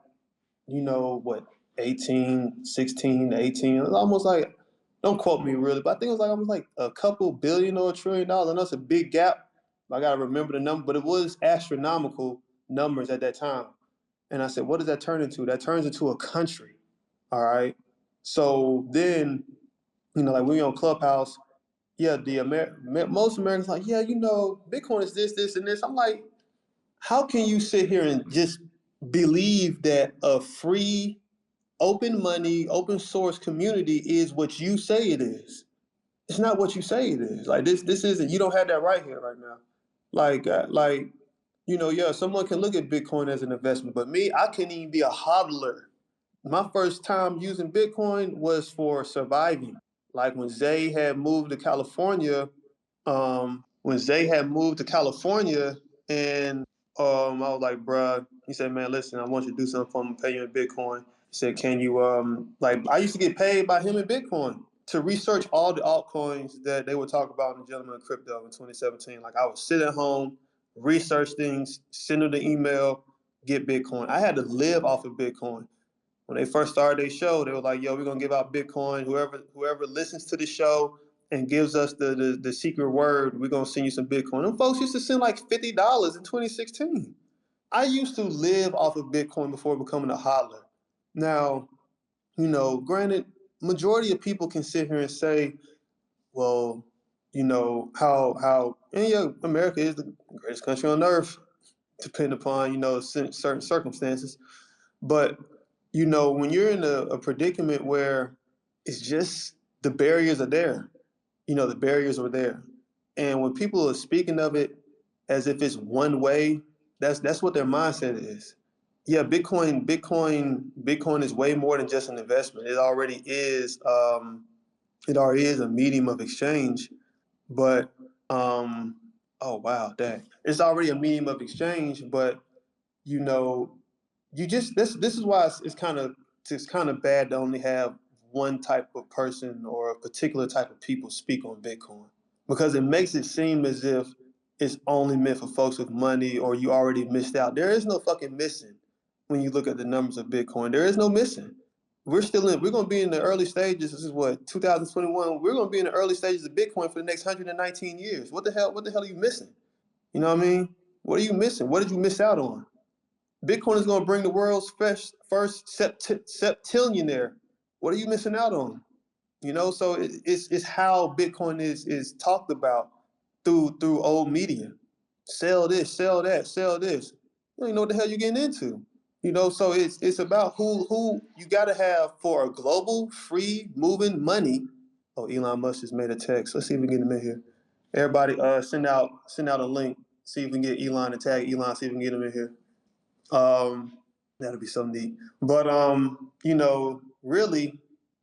16 to 18. It was almost like, don't quote me really, but I think it was like almost like a couple billion or $1 trillion. I know it's a big gap. I got to remember the number, but it was astronomical numbers at that time. And I said, what does that turn into? That turns into a country. All right. So then, like, we on Clubhouse, yeah, most Americans like, yeah, you know, Bitcoin is this, this, and this. I'm like, how can you sit here and just believe that a free, open money, open source community is what you say it is? It's not what you say it is. Like this isn't. You don't have that right here, right now. Like, you know, yeah, someone can look at Bitcoin as an investment, but me, I couldn't even be a hodler. My first time using Bitcoin was for surviving. Like when Zay had moved to California, when Zay had moved to California, and I was like, bruh, he said, man, listen, I want you to do something for me, pay you in Bitcoin. He said, can you, like, I used to get paid by him in Bitcoin to research all the altcoins that they would talk about in the Gentleman of Crypto in 2017. Like, I would sit at home, research things, send them the email, get Bitcoin. I had to live off of Bitcoin. When they first started their show, they were like, yo, we're gonna give out Bitcoin. Whoever listens to the show and gives us the secret word, we're gonna send you some Bitcoin. Them folks used to send like $50 in 2016. I used to live off of Bitcoin before becoming a hodler. Now, you know, granted, majority of people can sit here and say, well, you know, how and yeah, America is the greatest country on earth, depending upon, you know, certain circumstances. But, you know, when you're in a predicament where it's just the barriers are there, you know, the barriers are there. And when people are speaking of it as if it's one way, that's what their mindset is. Yeah, Bitcoin is way more than just an investment. It already is a medium of exchange, but oh wow, dang. It's already a medium of exchange, but you know, this is why it's kind of bad to only have one type of person or a particular type of people speak on Bitcoin, because it makes it seem as if it's only meant for folks with money or you already missed out. There is no fucking missing when you look at the numbers of Bitcoin. There is no missing. We're going to be in the early stages. This is what, 2021. We're going to be in the early stages of Bitcoin for the next 119 years. What the hell are you missing? You know what I mean? What are you missing? What did you miss out on? Bitcoin is going to bring the world's first septillionaire. What are you missing out on? You know, so it's how Bitcoin is talked about through old media. Sell this, sell that, sell this. You don't even know what the hell you're getting into. You know, so it's about who you got to have for a global free moving money. Oh, Elon Musk just made a text. Let's see if we can get him in here. Everybody, send out a link. See if we can get Elon to tag Elon. See if we can get him in here. That'll be so neat. But you know, really,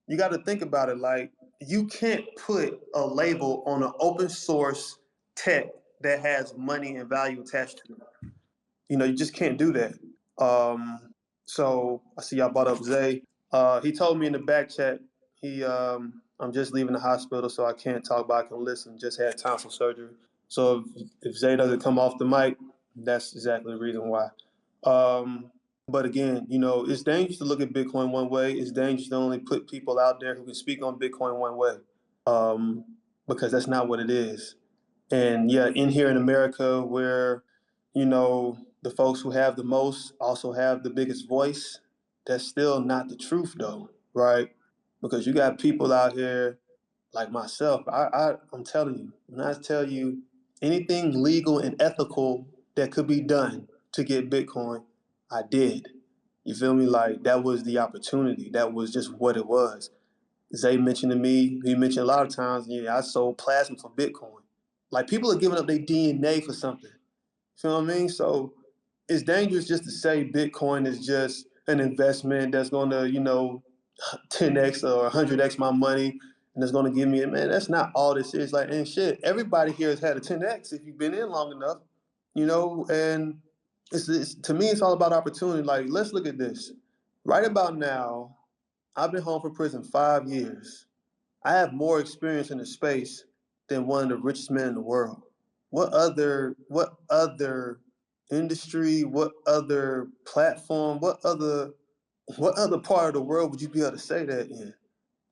you got to think about it. Like, you can't put a label on an open source tech that has money and value attached to it. You know, you just can't do that. So I see y'all brought up Zay. He told me in the back chat, I'm just leaving the hospital, so I can't talk, but I can listen. Just had tonsil surgery. So if Zay doesn't come off the mic, that's exactly the reason why. But again, you know, it's dangerous to look at Bitcoin one way. It's dangerous to only put people out there who can speak on Bitcoin one way, because that's not what it is. And yeah, in here in America, where, you know, the folks who have the most also have the biggest voice, that's still not the truth, though, right? Because you got people out here like myself. I'm telling you, when I tell you anything legal and ethical that could be done to get Bitcoin, I did. You feel me? Like, that was the opportunity. That was just what it was. Zay mentioned to me, he mentioned a lot of times, yeah, I sold plasma for Bitcoin. Like, people are giving up their DNA for something. You feel what I mean? So it's dangerous just to say Bitcoin is just an investment that's going to, you know, 10x or 100x my money and it's going to give me it. Man, that's not all this is. Like, and shit, everybody here has had a 10x if you've been in long enough, you know, and it's to me, it's all about opportunity. Like, let's look at this. Right about now, I've been home from prison 5 years. I have more experience in the space than one of the richest men in the world. What other industry, what other platform, what other part of the world would you be able to say that in?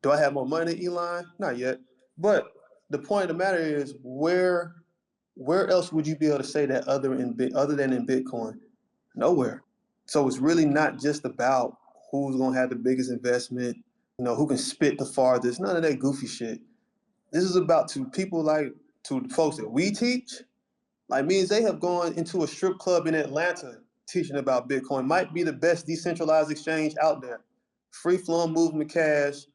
Do I have more money, Elon? Not yet. But the point of the matter is, where else would you be able to say that other than in Bitcoin? Nowhere. So it's really not just about who's gonna have the biggest investment, you know, who can spit the farthest, none of that goofy shit. This is about to people like to the folks that we teach. Like me and Zay have gone into a strip club in Atlanta teaching about Bitcoin. Might be the best decentralized exchange out there. Free flowing movement cash,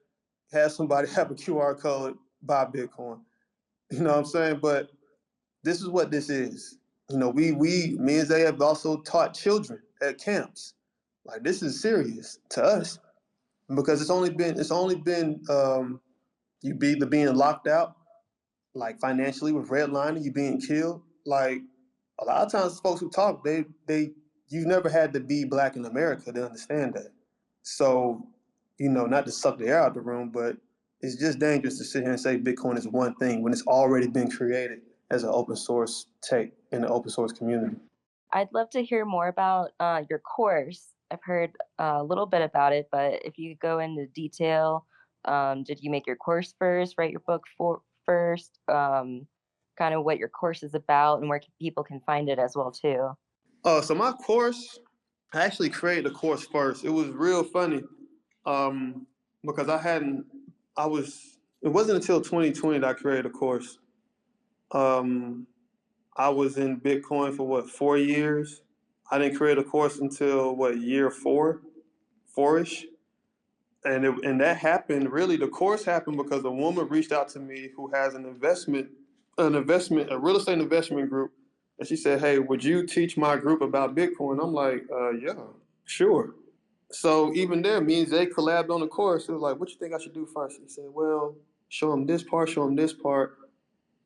have somebody have a QR code, buy Bitcoin. You know what I'm saying? But this is what this is. You know, me and Zay have also taught children at camps. Like this is serious to us because it's only been you be either being locked out, like financially with redlining, you being killed. Like a lot of times, folks who talk, you've never had to be black in America to understand that. So, you know, not to suck the air out the room, but it's just dangerous to sit here and say Bitcoin is one thing when it's already been created as an open source tech in the open source community. I'd love to hear more about your course. I've heard a little bit about it, but if you could go into detail, did you make your course first, write your book first, kind of what your course is about and where people can find it as well too? So my course, I actually created the course first. It was real funny because it wasn't until 2020 that I created a course. I was in Bitcoin for 4 years. I didn't create a course until year four-ish. And that happened, really, the course happened because a woman reached out to me who has a real estate investment group. And she said, hey, would you teach my group about Bitcoin? I'm like, yeah, sure. So even there, me and Zay collabed on the course. It was like, what you think I should do first? He said, well, show them this part, show them this part.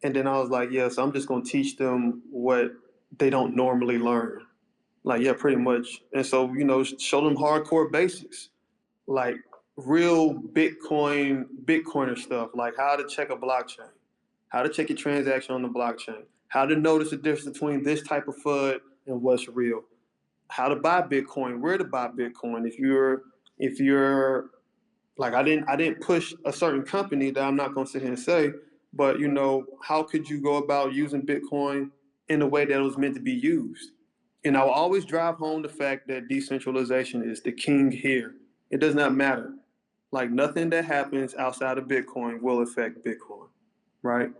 And then I was like, yeah, so I'm just going to teach them what they don't normally learn. Like, yeah, pretty much. And so, you know, show them hardcore basics, like real Bitcoiner stuff, like how to check a blockchain, how to check your transaction on the blockchain, how to notice the difference between this type of FUD and what's real, how to buy Bitcoin, where to buy Bitcoin. If you're like, I didn't push a certain company that I'm not going to sit here and say, but you know, how could you go about using Bitcoin in a way that it was meant to be used? And I'll always drive home the fact that decentralization is the king here. It does not matter. Like nothing that happens outside of Bitcoin will affect Bitcoin, right?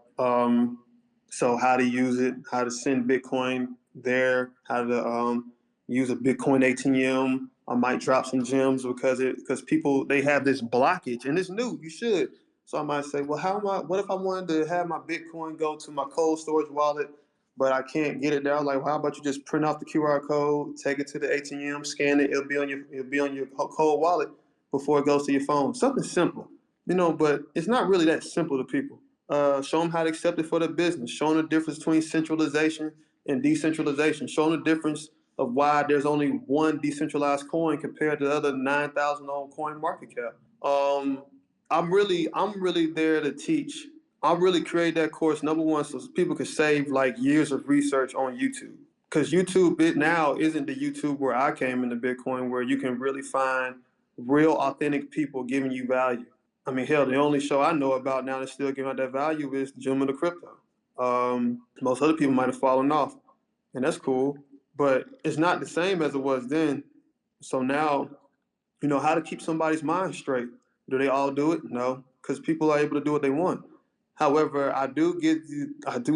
So how to use it, how to send Bitcoin there, how to use a Bitcoin ATM. I might drop some gems because people, they have this blockage and it's new. You should. So I might say, well, what if I wanted to have my Bitcoin go to my cold storage wallet, but I can't get it there? Like, well, how about you just print off the QR code, take it to the ATM, scan it, it'll be on your cold wallet before it goes to your phone. Something simple, you know, but it's not really that simple to people. Show them how to accept it for their business. Show them the difference between centralization and decentralization. Show them the difference of why there's only one decentralized coin compared to the other 9,000 on coin market cap. I'm really there to teach. I really created that course, number one, so people could save like years of research on YouTube. Because YouTube now isn't the YouTube where I came into Bitcoin, where you can really find real authentic people giving you value. I mean, hell, the only show I know about now that's still giving out that value is Gentleman of Crypto. Most other people might have fallen off, and that's cool, but it's not the same as it was then. So now, you know, how to keep somebody's mind straight. Do they all do it? No, because people are able to do what they want. However, I do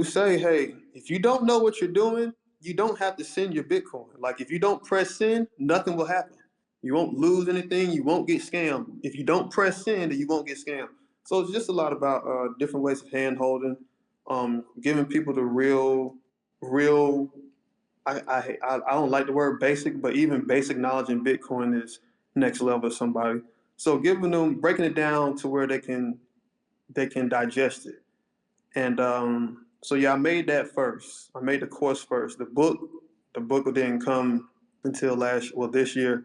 say, hey, if you don't know what you're doing, you don't have to send your Bitcoin. Like if you don't press send, nothing will happen. You won't lose anything. You won't get scammed. If you don't press send, you won't get scammed. So it's just a lot about different ways of hand holding, giving people the real. I don't like the word basic, but even basic knowledge in Bitcoin is next level of somebody. So breaking it down to where they can digest it. And so yeah, I made that first. I made the course first. The book didn't come until this year,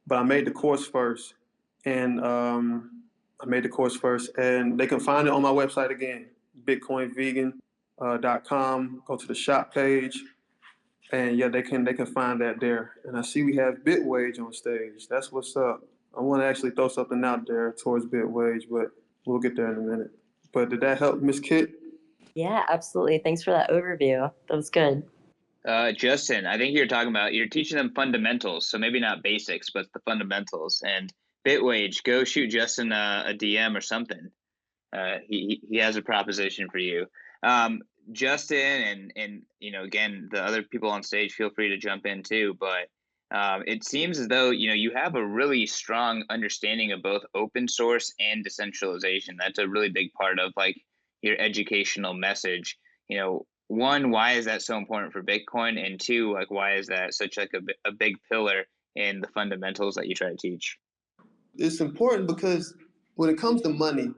but I made the course first. And and they can find it on my website again, bitcoinvegan.com. Go to the shop page, and yeah, they can find that there. And I see we have Bitwage on stage. That's what's up. I want to actually throw something out there towards Bitwage, but we'll get there in a minute. But did that help, Miss Kit? Yeah, absolutely. Thanks for that overview. That was good. Justin, I think you're teaching them fundamentals, so maybe not basics, but the fundamentals. And Bitwage, go shoot Justin a DM or something. he has a proposition for you. Justin and again, the other people on stage, feel free to jump in too. But it seems as though you have a really strong understanding of both open source and decentralization. That's a really big part of like your educational message. One, why is that so important for Bitcoin? And two, like why is that such like a big pillar in the fundamentals that you try to teach? It's important because when it comes to money,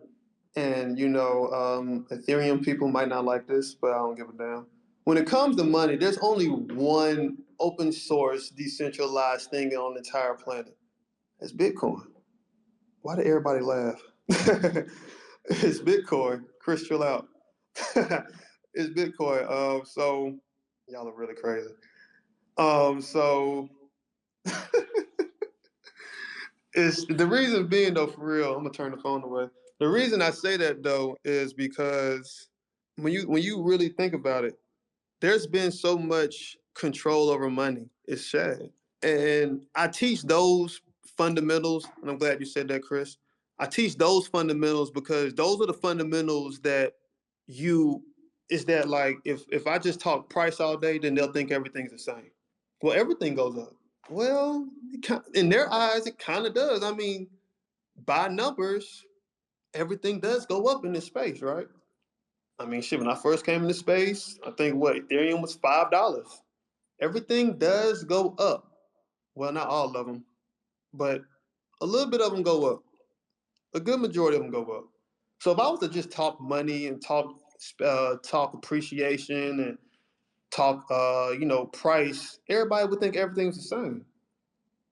and Ethereum people might not like this, but I don't give a damn. When it comes to money, there's only one open source, decentralized thing on the entire planet. It's Bitcoin. Why did everybody laugh? It's Bitcoin. Chris, chill out. It's Bitcoin. So y'all are really crazy. So it's the reason being though, for real. I'm gonna turn the phone away. The reason I say that though is because when you really think about it, there's been so much control over money. It's sad. And I teach those fundamentals, and I'm glad you said that, Chris. I teach those fundamentals because those are the fundamentals that is that like if I just talk price all day, then they'll think everything's the same. Well, everything goes up. Well, in their eyes, it kind of does. I mean, by numbers, everything does go up in this space, right? I mean, shit, when I first came into space, I think Ethereum was $5. Everything does go up. Well, not all of them, but a little bit of them go up. A good majority of them go up. So if I was to just talk money and talk appreciation and talk price, everybody would think everything's the same.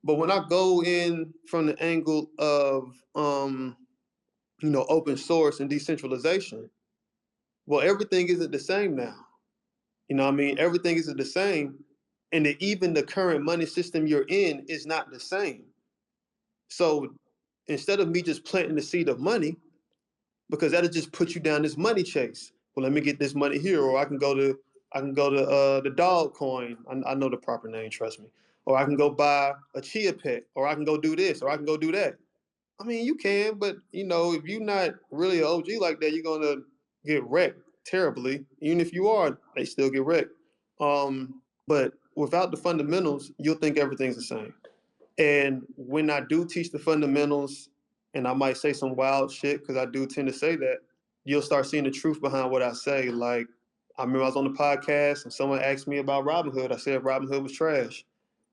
But when I go in from the angle of open source and decentralization, well, everything isn't the same now. You know what I mean? Everything isn't the same. And even the current money system you're in is not the same. So instead of me just planting the seed of money, because that'll just put you down this money chase. Well, let me get this money here, or I can go to the dog coin. I know the proper name, trust me. Or I can go buy a chia pet, or I can go do this, or I can go do that. I mean, you can, but if you're not really an OG like that, you're gonna get wrecked terribly. Even if you are, they still get wrecked. But without the fundamentals, you'll think everything's the same. And when I do teach the fundamentals, and I might say some wild shit because I do tend to say that, you'll start seeing the truth behind what I say. Like, I remember I was on the podcast and someone asked me about Robinhood. I said Robinhood was trash.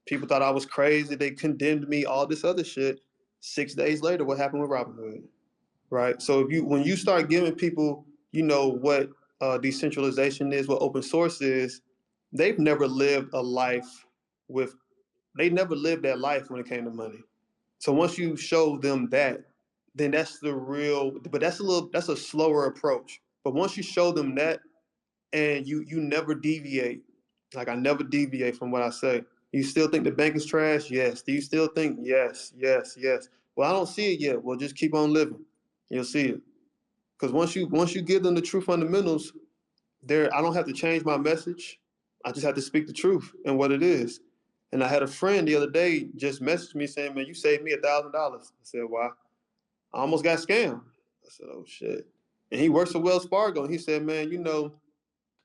People thought I was crazy. They condemned me, all this other shit. 6 days later, what happened with Robinhood? Right? So when you start giving people, what decentralization is, what open source is, they've never lived a life with they never lived that life when it came to money. So once you show them that, then that's the real, but that's a slower approach. But once you show them that and you never deviate, like I never deviate from what I say. You still think the bank is trash? Yes. Do you still think? Yes, yes, yes. Well, I don't see it yet. Well, just keep on living. You'll see it. Because once you give them the true fundamentals, I don't have to change my message. I just have to speak the truth and what it is. And I had a friend the other day just messaged me saying, "Man, you saved me $1,000." I said, "Why?" I almost got scammed. I said, "Oh shit." And he works for Wells Fargo, and he said, "Man,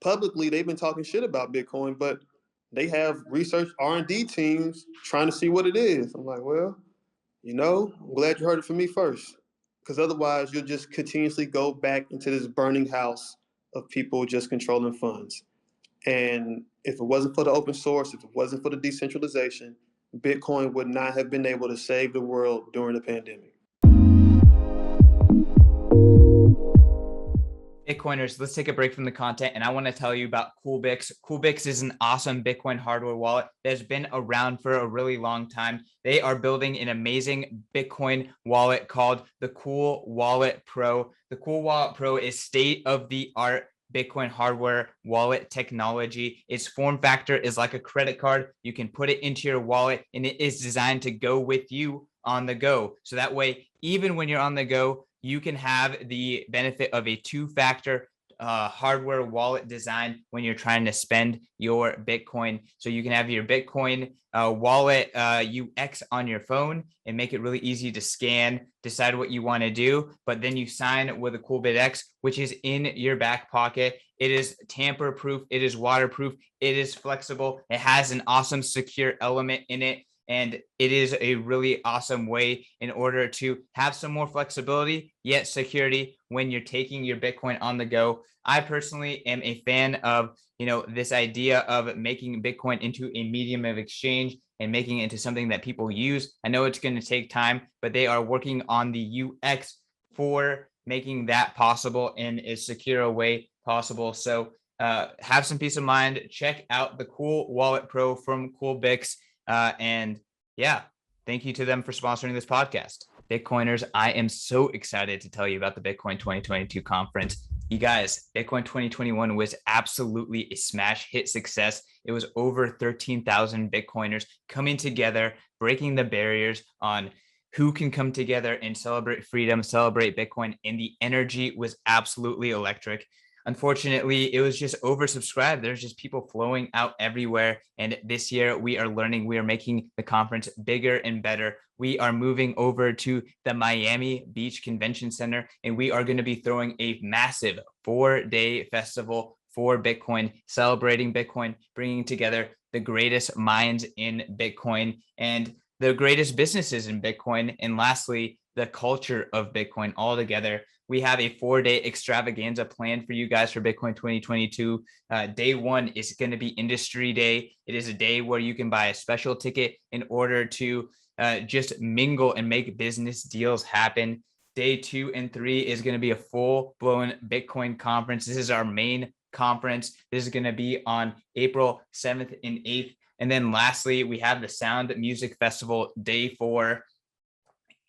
publicly they've been talking shit about Bitcoin, but they have research R&D teams trying to see what it is." I'm like, "Well, I'm glad you heard it from me first, because otherwise you'll just continuously go back into this burning house of people just controlling funds." And if it wasn't for the open source, if it wasn't for the decentralization, Bitcoin would not have been able to save the world during the pandemic. Bitcoiners, let's take a break from the content, and I want to tell you about Coolbix. Coolbix is an awesome Bitcoin hardware wallet that's been around for a really long time. They are building an amazing Bitcoin wallet called the Cool Wallet Pro. The Cool Wallet Pro is state-of-the-art Bitcoin hardware wallet technology. Its form factor is like a credit card. You can put it into your wallet, and it is designed to go with you on the go. So that way, even when you're on the go, you can have the benefit of a two-factor hardware wallet design when you're trying to spend your Bitcoin. So you can have your Bitcoin wallet UX on your phone and make it really easy to scan, decide what you want to do, but then you sign with a CoolBitX, which is in your back pocket. It is tamper proof. It is waterproof. It is flexible. It has an awesome secure element in it. And it is a really awesome way in order to have some more flexibility, yet security when you're taking your Bitcoin on the go. I personally am a fan of, this idea of making Bitcoin into a medium of exchange and making it into something that people use. I know it's going to take time, but they are working on the UX for making that possible in as secure a way possible. So have some peace of mind. Check out the Cool Wallet Pro from CoolBix. And yeah, thank you to them for sponsoring this podcast. Bitcoiners, I am so excited to tell you about the Bitcoin 2022 conference. You guys, Bitcoin 2021 was absolutely a smash hit success. It was over 13,000 Bitcoiners coming together, breaking the barriers on who can come together and celebrate freedom, celebrate Bitcoin, and the energy was absolutely electric. Unfortunately, it was just oversubscribed. There's just people flowing out everywhere. And this year we are learning, we are making the conference bigger and better. We are moving over to the Miami Beach Convention Center, and we are going to be throwing a massive 4-day festival for Bitcoin, celebrating Bitcoin, bringing together the greatest minds in Bitcoin and the greatest businesses in Bitcoin. And lastly, the culture of Bitcoin all together. We have a 4-day extravaganza planned for you guys for Bitcoin 2022. Day one is going to be Industry Day. It is a day where you can buy a special ticket in order to just mingle and make business deals happen. Day 2 and 3 is going to be a full-blown Bitcoin conference. This is our main conference. This is going to be on April 7th and 8th. And then lastly, we have the Sound Music Festival, Day 4.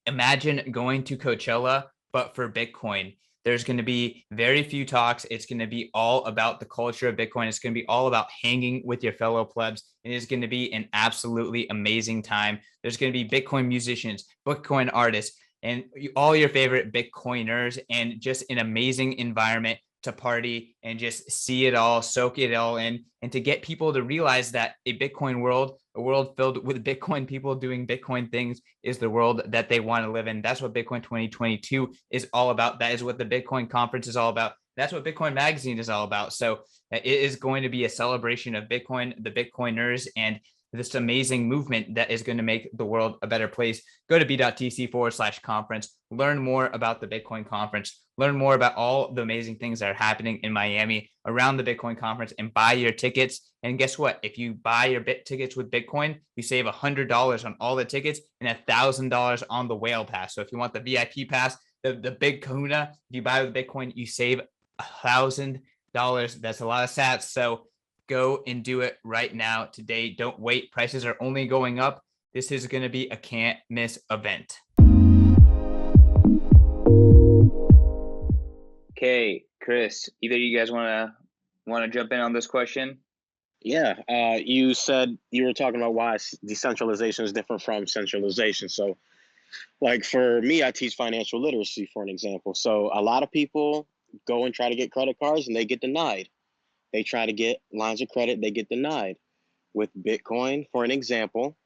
Imagine going to Coachella, but for Bitcoin. There's going to be very few talks. It's going to be all about the culture of Bitcoin. It's going to be all about hanging with your fellow plebs. It is going to be an absolutely amazing time. There's going to be Bitcoin musicians, Bitcoin artists, and all your favorite Bitcoiners, and just an amazing environment to party and just see it all, soak it all in, and to get people to realize that a Bitcoin world, a world filled with Bitcoin people doing Bitcoin things, is the world that they want to live in. That's what Bitcoin 2022 is all about. That is what the Bitcoin conference is all about. That's what Bitcoin Magazine is all about. So it is going to be a celebration of Bitcoin, the Bitcoiners, and this amazing movement that is going to make the world a better place. Go to b.tc/conference, learn more about the Bitcoin conference, learn more about all the amazing things that are happening in Miami around the Bitcoin conference, and buy your tickets. And guess what? If you buy your tickets with Bitcoin, you save $100 on all the tickets and $1,000 on the whale pass. So if you want the VIP pass, the big kahuna, if you buy with Bitcoin, you save $1,000. That's a lot of sats. So go and do it right now today. Don't wait. Prices are only going up. This is going to be a can't miss event. Okay, Chris, either of you guys want to jump in on this question? Yeah, you said you were talking about why decentralization is different from centralization. So, like for me, I teach financial literacy, for an example. So a lot of people go and try to get credit cards and they get denied. They try to get lines of credit, they get denied. With Bitcoin, for an example,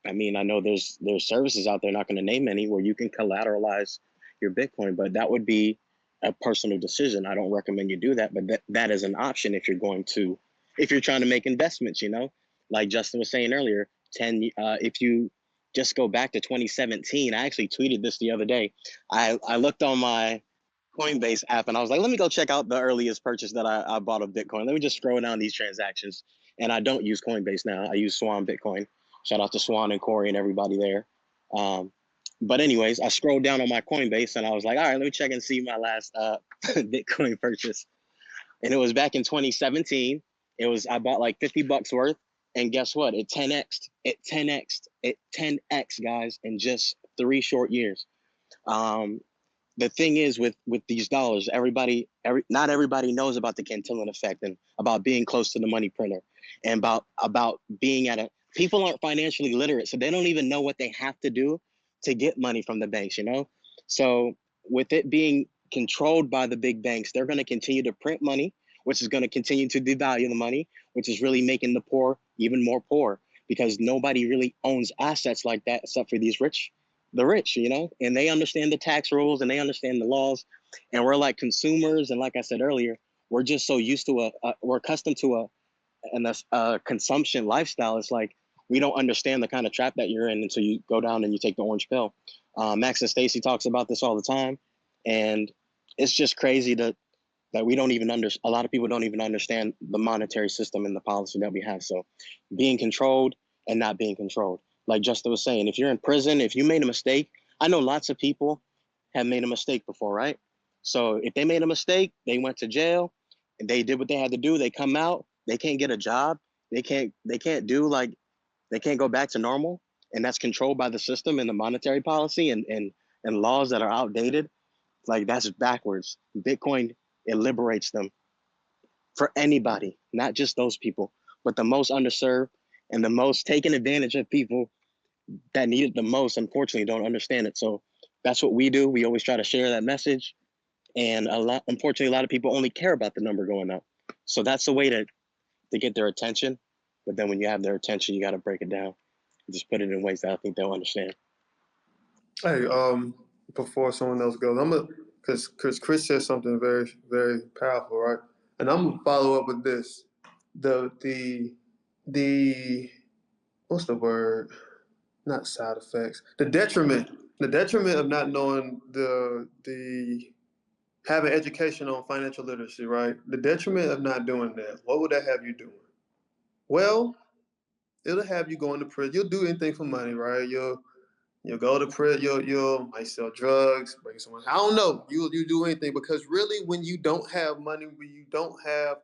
I mean, I know there's services out there, not going to name any, where you can collateralize your Bitcoin, but that would be a personal decision. I don't recommend you do that, but that is an option if you're trying to make investments, like Justin was saying earlier, if you just go back to 2017, I actually tweeted this the other day. I looked on my Coinbase app and I was like, let me go check out the earliest purchase that I bought of Bitcoin. Let me just scroll down these transactions. And I don't use Coinbase now. I use Swan Bitcoin. Shout out to Swan and Corey and everybody there. But anyways, I scrolled down on my Coinbase and I was like, all right, let me check and see my last Bitcoin purchase. And it was back in 2017. I bought like $50 worth. And guess what? It 10x'd, guys, in just 3 short years. The thing is with these dollars, not everybody knows about the Cantillon effect and about being close to the money printer and about being people aren't financially literate, so they don't even know what they have to do to get money from the banks, So with it being controlled by the big banks. They're going to continue to print money, which is going to continue to devalue the money, which is really making the poor even more poor, because nobody really owns assets like that except for the rich, you know, and they understand the tax rules and they understand the laws. And we're like consumers. And like I said earlier, we're just so used to we're accustomed to a consumption lifestyle. It's like, we don't understand the kind of trap that you're in until you go down and you take the orange pill. Max and Stacy talks about this all the time. And it's just crazy that we don't even a lot of people don't even understand the monetary system and the policy that we have. So being controlled and not being controlled. Like Justin was saying, if you're in prison, if you made a mistake, I know lots of people have made a mistake before, right? So if they made a mistake, they went to jail and they did what they had to do, they come out, they can't get a job, they can't go back to normal. And that's controlled by the system and the monetary policy and laws that are outdated. Like, that's backwards. Bitcoin, it liberates them for anybody, not just those people, but the most underserved and the most taken advantage of people that need it the most, unfortunately, don't understand it. So that's what we do. We always try to share that message. And unfortunately, a lot of people only care about the number going up. So that's the way to get their attention. But then when you have their attention, you got to break it down. Just put it in ways that I think they'll understand. Hey, before someone else goes, because Chris said something very, very powerful, right? And I'm gonna follow up with this. The what's the word? Not side effects. The detriment of not knowing the having education on financial literacy, right? The detriment of not doing that. What would that have you doing? Well, it'll have you going to prison. You'll do anything for money, right? You'll go to prison. You'll might sell drugs, break someone. I don't know. You do anything, because really, when you don't have money, when you don't have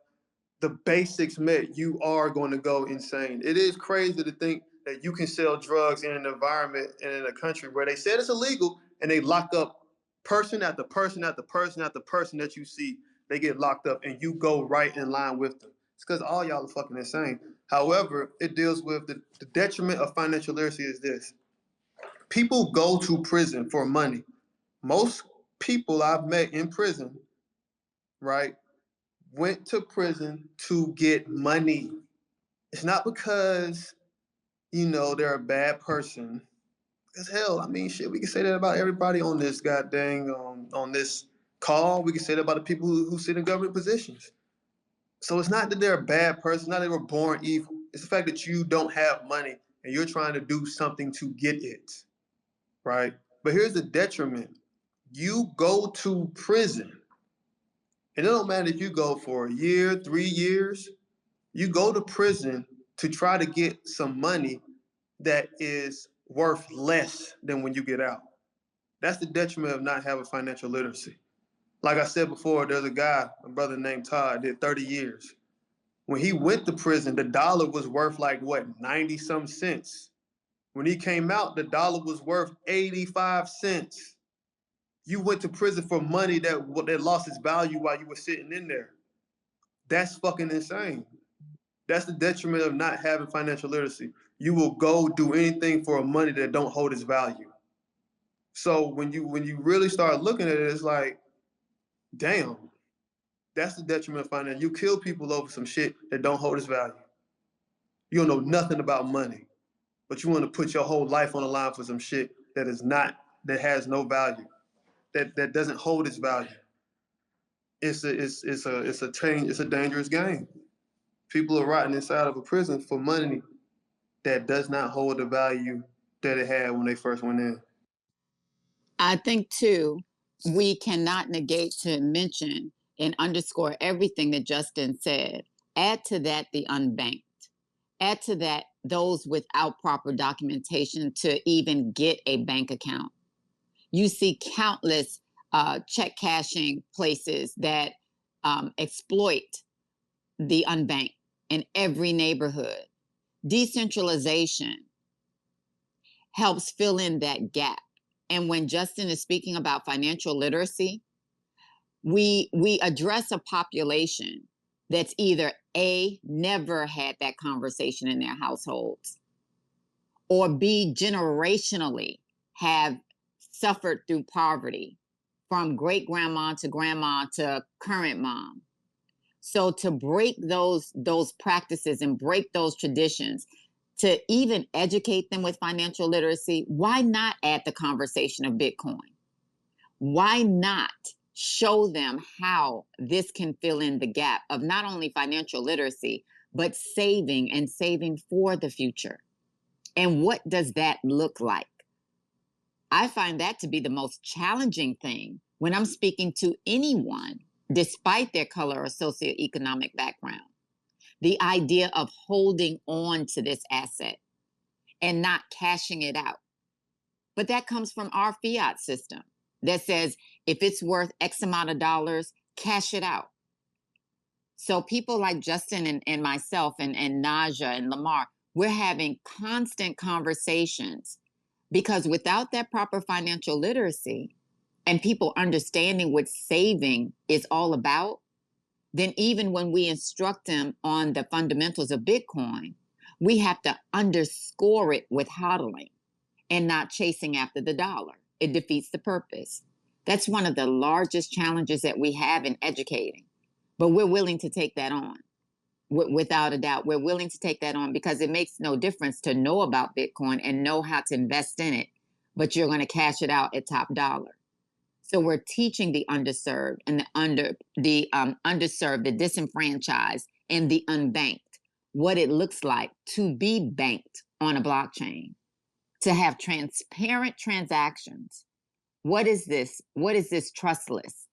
the basics met, you are going to go insane. It is crazy to think that you can sell drugs in an environment and in a country where they said it's illegal, and they lock up person after person after person after person that you see. They get locked up, and you go right in line with them. It's because all y'all are fucking insane. However, it deals with the detriment of financial literacy is this. People go to prison for money. Most people I've met in prison, right, went to prison to get money. It's not because, they're a bad person. Because hell, I mean, shit, we can say that about everybody on this on this call. We can say that about the people who sit in government positions. So it's not that they're a bad person, not that they were born evil. It's the fact that you don't have money and you're trying to do something to get it, right? But here's the detriment. You go to prison, and it don't matter if you go for a year, 3 years, you go to prison to try to get some money that is worth less than when you get out. That's the detriment of not having financial literacy. Like I said before, there's a brother named Todd, did 30 years. When he went to prison, the dollar was worth 90 some cents. When he came out, the dollar was worth 85 cents. You went to prison for money that lost its value while you were sitting in there. That's fucking insane. That's the detriment of not having financial literacy. You will go do anything for a money that don't hold its value. So when you really start looking at it, it's like, damn, that's the detriment of finance. You kill people over some shit that don't hold its value. You don't know nothing about money, but you want to put your whole life on the line for some shit that has no value, that doesn't hold its value. It's a dangerous game. People are rotting inside of a prison for money that does not hold the value that it had when they first went in. I think, too, we cannot negate to mention and underscore everything that Justin said. Add to that the unbanked. Add to that those without proper documentation to even get a bank account. You see countless check cashing places that exploit the unbanked in every neighborhood. Decentralization helps fill in that gap. And when Justin is speaking about financial literacy, we address a population that's either A, never had that conversation in their households, or B, generationally have suffered through poverty from great grandma to current mom. So to break those practices and break those traditions, to even educate them with financial literacy, why not add the conversation of Bitcoin? Why not show them how this can fill in the gap of not only financial literacy, but saving and saving for the future? And what does that look like? I find that to be the most challenging thing when I'm speaking to anyone, despite their color or socioeconomic background. The idea of holding on to this asset and not cashing it out. But that comes from our fiat system that says if it's worth X amount of dollars, cash it out. So people like Justin and myself and Naja and Lamar, we're having constant conversations because without that proper financial literacy and people understanding what saving is all about, then even when we instruct them on the fundamentals of Bitcoin, we have to underscore it with hodling and not chasing after the dollar. It defeats the purpose. That's one of the largest challenges that we have in educating. But we're willing to take that on. Without a doubt, we're willing to take that on because it makes no difference to know about Bitcoin and know how to invest in it, but you're going to cash it out at top dollar. So we're teaching the underserved and the underserved, the disenfranchised, and the unbanked what it looks like to be banked on a blockchain, to have transparent transactions. What is this? What is this trustless?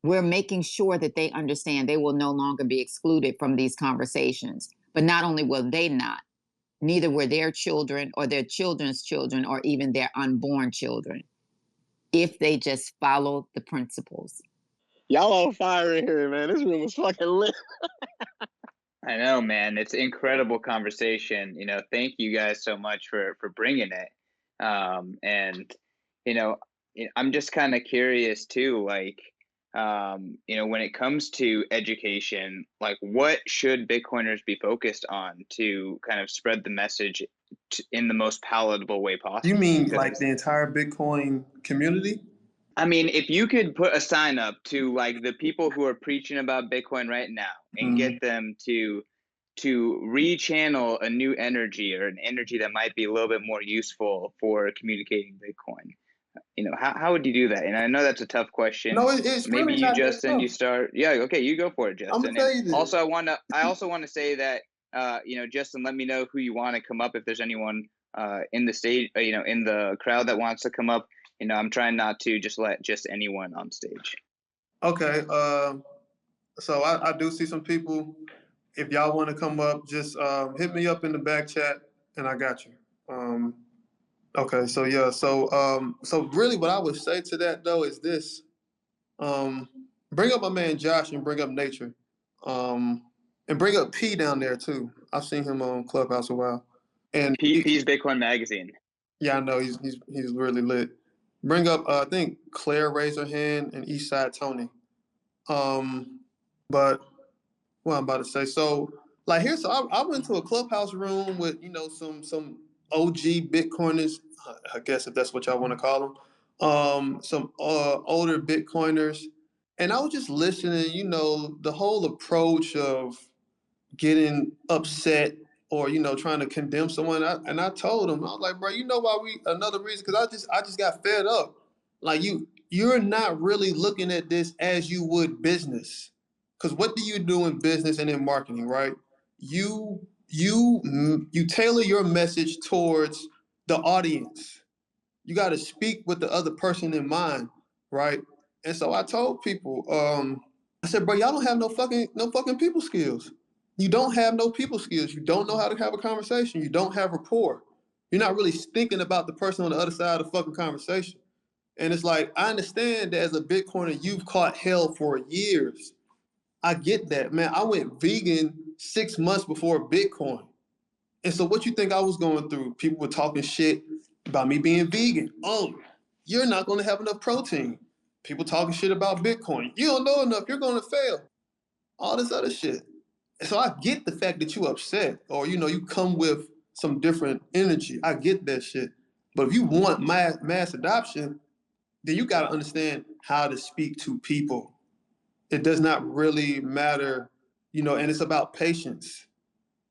We're making sure that they understand they will no longer be excluded from these conversations. But not only will they not, neither were their children or their children's children or even their unborn children, if they just follow the principles. Y'all on fire in here, man. This room is fucking lit. I know, man. It's an incredible conversation. Thank you guys so much for bringing it. And I'm just kind of curious too, like, when it comes to education, like what should Bitcoiners be focused on to kind of spread the message in the most palatable way possible? You mean like the entire Bitcoin community? I mean, if you could put a sign up to like the people who are preaching about Bitcoin right now and get them to rechannel a new energy or an energy that might be a little bit more useful for communicating Bitcoin, how would you do that? And I know that's a tough question. No, it's maybe really you, not Justin, you start. Yeah, okay, you go for it, Justin. I'm gonna tell you this. Also, I also want to say that Justin, let me know who you want to come up if there's anyone in the stage, in the crowd that wants to come up. I'm trying not to just let just anyone on stage. Okay, so I do see some people. If y'all want to come up, just hit me up in the back chat, and I got you. Okay, so yeah, so really, what I would say to that though is this: bring up my man Josh and bring up Nature, and bring up P down there too. I've seen him on Clubhouse a while, and P's Bitcoin Magazine. Yeah, I know he's really lit. Bring up, I think Claire raised her hand and Eastside Tony. But what I'm about to say, so like here, so I went to a Clubhouse room with some OG Bitcoiners, I guess if that's what y'all want to call them, some older Bitcoiners, and I was just listening. The whole approach of getting upset or trying to condemn someone. And I told him, I was like, bro, you know why another reason, because I just got fed up. Like you're not really looking at this as you would business. Because what do you do in business and in marketing, right? You tailor your message towards the audience. You got to speak with the other person in mind, right? And so I told people, I said, bro, y'all don't have no fucking people skills. You don't have no people skills. You don't know how to have a conversation. You don't have rapport. You're not really thinking about the person on the other side of the fucking conversation. And it's like, I understand that as a Bitcoiner, you've caught hell for years. I get that, man. I went vegan 6 months before Bitcoin. And so what you think I was going through? People were talking shit about me being vegan. Oh, you're not going to have enough protein. People talking shit about Bitcoin. You don't know enough. You're going to fail. All this other shit. So I get the fact that you upset or, you come with some different energy. I get that shit. But if you want mass adoption, then you got to understand how to speak to people. It does not really matter, you know, and it's about patience.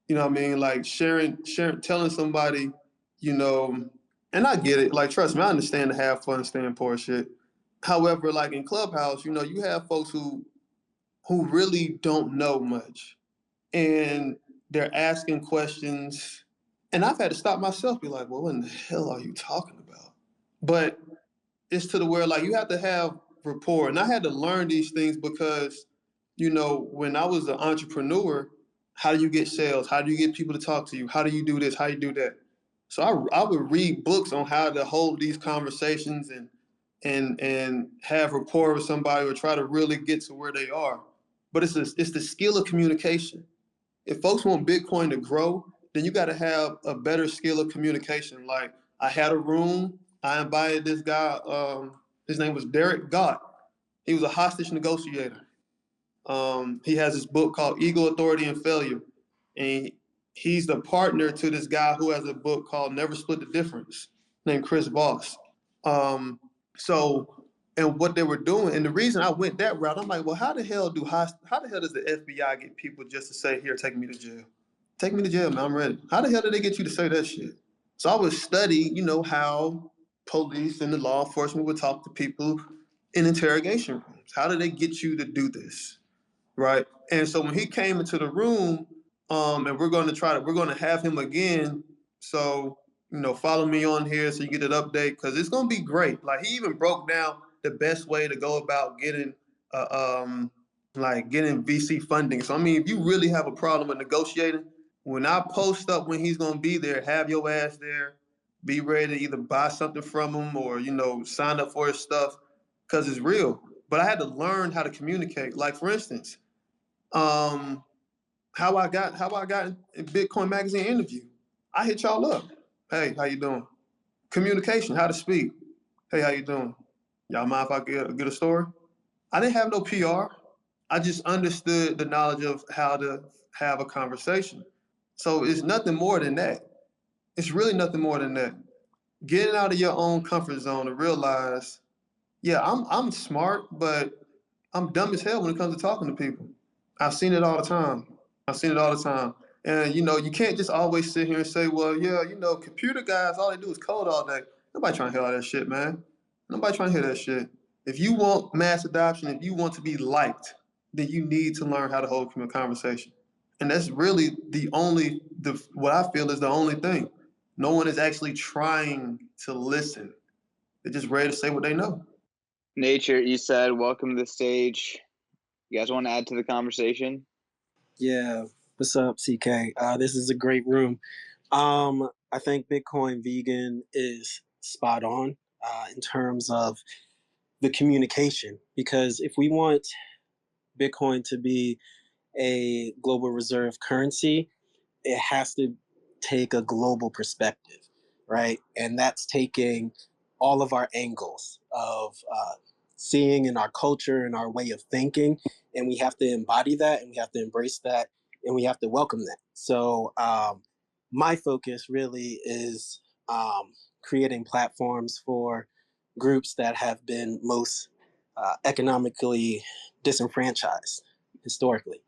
You know what I mean? Like sharing, telling somebody, you know, and I get it. Like, trust me, I understand to have fun, staying poor shit. However, like in Clubhouse, you know, you have folks who really don't know much, and they're asking questions, and I've had to stop myself, be like, well, what in the hell are you talking about? But it's to the where like you have to have rapport. And I had to learn these things because, you know, when I was an entrepreneur, how do you get sales? How do you get people to talk to you? How do you do this? How do you do that? So I would read books on how to hold these conversations and have rapport with somebody or try to really get to where they are. But it's the skill of communication. If folks want Bitcoin to grow, then you got to have a better skill of communication. Like I had a room, I invited this guy. His name was Derek Gott. He was a hostage negotiator. He has this book called Ego, Authority, and Failure, and he's the partner to this guy who has a book called Never Split the Difference, named Chris Voss. So, and what they were doing, and the reason I went that route, I'm like, well, how the hell does the FBI get people just to say, here, take me to jail? Take me to jail, man, I'm ready. How the hell did they get you to say that shit? So I would study, you know, how police and the law enforcement would talk to people in interrogation rooms. How do they get you to do this? Right. And so when he came into the room, and we're going to have him again. So, you know, follow me on here so you get an update because it's going to be great. Like he even broke down the best way to go about getting, getting VC funding. So, I mean, if you really have a problem with negotiating, when I post up when he's going to be there, have your ass there, be ready to either buy something from him or, you know, sign up for his stuff because it's real. But I had to learn how to communicate. Like, for instance, how I got in Bitcoin Magazine interview. I hit y'all up. Hey, how you doing? Communication, how to speak. Hey, how you doing? Y'all mind if I get a story? I didn't have no PR. I just understood the knowledge of how to have a conversation. So it's nothing more than that. It's really nothing more than that. Getting out of your own comfort zone to realize, yeah, I'm smart, but I'm dumb as hell when it comes to talking to people. I've seen it all the time. And you know, you can't just always sit here and say, well, yeah, you know, computer guys, all they do is code all day. Nobody trying to hear all that shit, man. Nobody trying to hear that shit. If you want mass adoption, if you want to be liked, then you need to learn how to hold a conversation. And that's really what I feel is the only thing. No one is actually trying to listen. They're just ready to say what they know. Nature, you said, welcome to the stage. You guys want to add to the conversation? Yeah, what's up, CK? This is a great room. I think Bitcoin Vegan is spot on in terms of the communication, because if we want Bitcoin to be a global reserve currency, it has to take a global perspective, right? And that's taking all of our angles of seeing in our culture and our way of thinking, and we have to embody that, and we have to embrace that, and we have to welcome that. So my focus really is creating platforms for groups that have been most economically disenfranchised historically,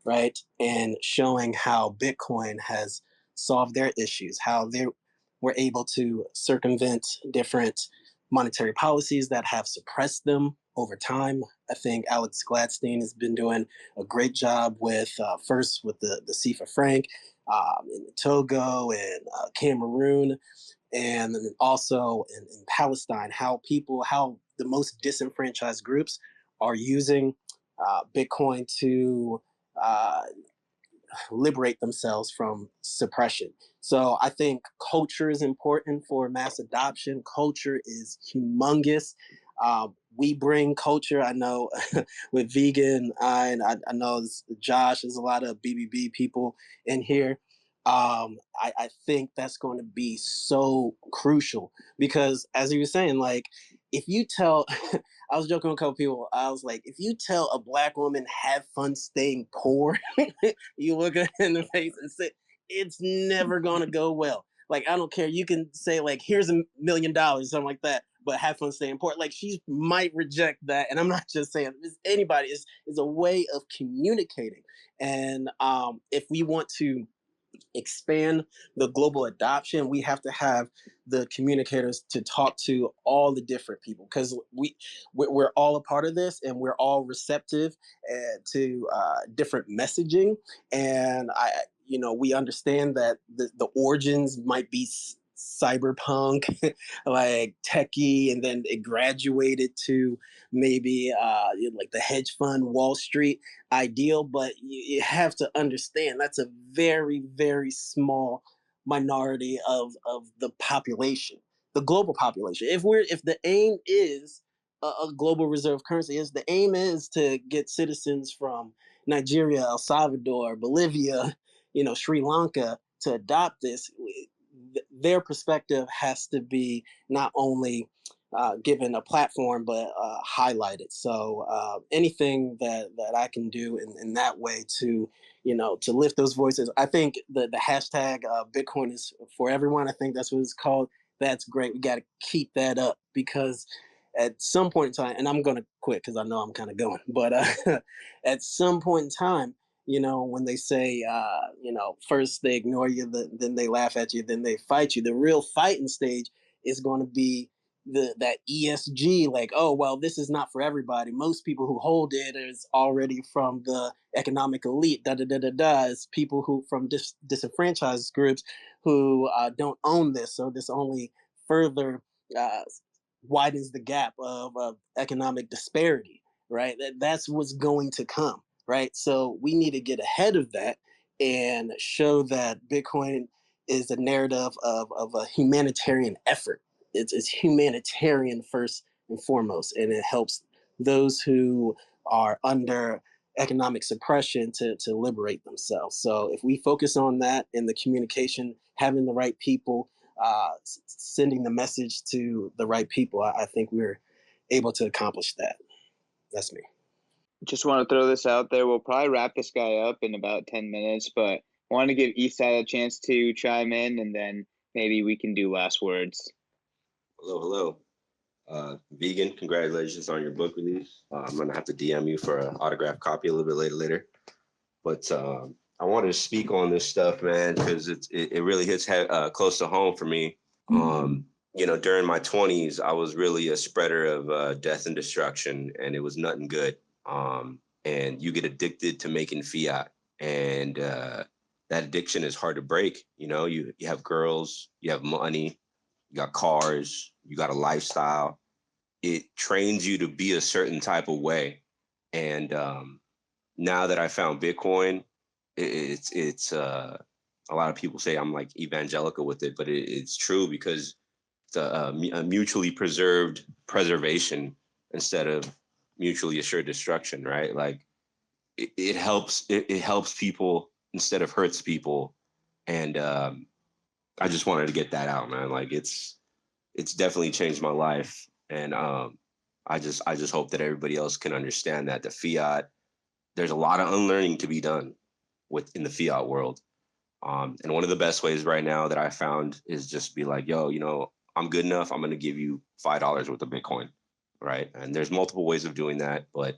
right? And showing how Bitcoin has solved their issues, how they were able to circumvent different monetary policies that have suppressed them over time. I think Alex Gladstein has been doing a great job with first with the CFA franc in Togo and Cameroon, and then also in Palestine, how the most disenfranchised groups are using Bitcoin to liberate themselves from suppression. So I think culture is important for mass adoption. Culture is humongous. We bring culture. I know with vegan, I know Josh, there's a lot of BBB people in here. I think that's going to be so crucial because, as you were saying, like if you tell, I was joking with a couple people, I was like, if you tell a Black woman have fun staying poor, you look her in the face and say, it's never going to go well. Like, I don't care. You can say like, here's $1 million, something like that. but have fun staying poor. Like, she might reject that. And I'm not just saying it's anybody, is a way of communicating. And if we want to expand the global adoption, we have to have the communicators to talk to all the different people, because we're all a part of this, and we're all receptive to different messaging. And we understand that the origins might be cyberpunk, like techie, and then it graduated to maybe like the hedge fund Wall Street ideal. But you have to understand that's a very, very small minority of the population, the global population. If the aim is a global reserve currency, is the aim is to get citizens from Nigeria, El Salvador, Bolivia, Sri Lanka to adopt this, their perspective has to be not only given a platform, but highlighted. So anything that I can do in that way to, to lift those voices. I think the hashtag Bitcoin is for everyone. I think that's what it's called. That's great. We got to keep that up, because at some point in time, and I'm going to quit because I know I'm kind of going, but at some point in time, when they say, first they ignore you, then they laugh at you, then they fight you. The real fighting stage is going to be that ESG, like, oh, well, this is not for everybody. Most people who hold it is already from the economic elite, It's people who from disenfranchised groups who don't own this. So this only further widens the gap of economic disparity, right? That's what's going to come. Right. So we need to get ahead of that and show that Bitcoin is a narrative of a humanitarian effort. It's humanitarian first and foremost, and it helps those who are under economic suppression to liberate themselves. So if we focus on that in the communication, having the right people, sending the message to the right people, I think we're able to accomplish that. That's me. Just want to throw this out there. We'll probably wrap this guy up in about 10 minutes, but want to give Eastside a chance to chime in, and then maybe we can do last words. Hello. Vegan, congratulations on your book release. I'm going to have to DM you for an autographed copy a little bit later. But I wanted to speak on this stuff, man, because it really hits close to home for me. During my 20s, I was really a spreader of death and destruction, and it was nothing good. And you get addicted to making fiat, and that addiction is hard to break. You have girls, you have money, you got cars, you got a lifestyle. It trains you to be a certain type of way. And now that I found Bitcoin, it's a lot of people say I'm like evangelical with it, but it's true, because it's a mutually preserved preservation instead of mutually assured destruction, right? Like it helps people instead of hurts people. And I just wanted to get that out, man. Like it's definitely changed my life. And I just hope that everybody else can understand that the fiat, there's a lot of unlearning to be done in the fiat world. And one of the best ways right now that I found is just be like, yo, I'm good enough. I'm going to give you $5 worth of Bitcoin. Right. And there's multiple ways of doing that. But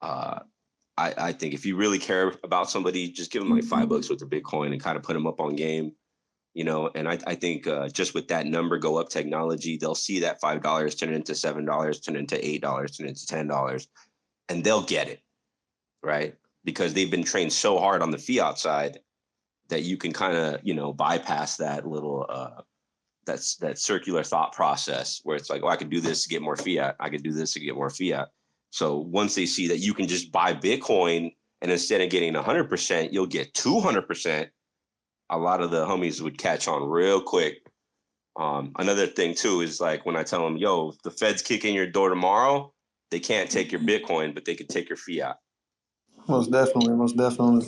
I think if you really care about somebody, just give them like $5 worth of Bitcoin and kind of put them up on game, and I think just with that number go up technology, they'll see that $5 turn into $7, turn into $8, turn into $10, and they'll get it. Right. Because they've been trained so hard on the fiat side that you can kind of, bypass that little that circular thought process where it's like, oh, I could do this to get more fiat. I could do this to get more fiat. So once they see that you can just buy Bitcoin and instead of getting 100%, you'll get 200%, a lot of the homies would catch on real quick. Another thing too is like when I tell them, yo, if the Feds kick in your door tomorrow, they can't take your Bitcoin, but they could take your fiat. Most definitely.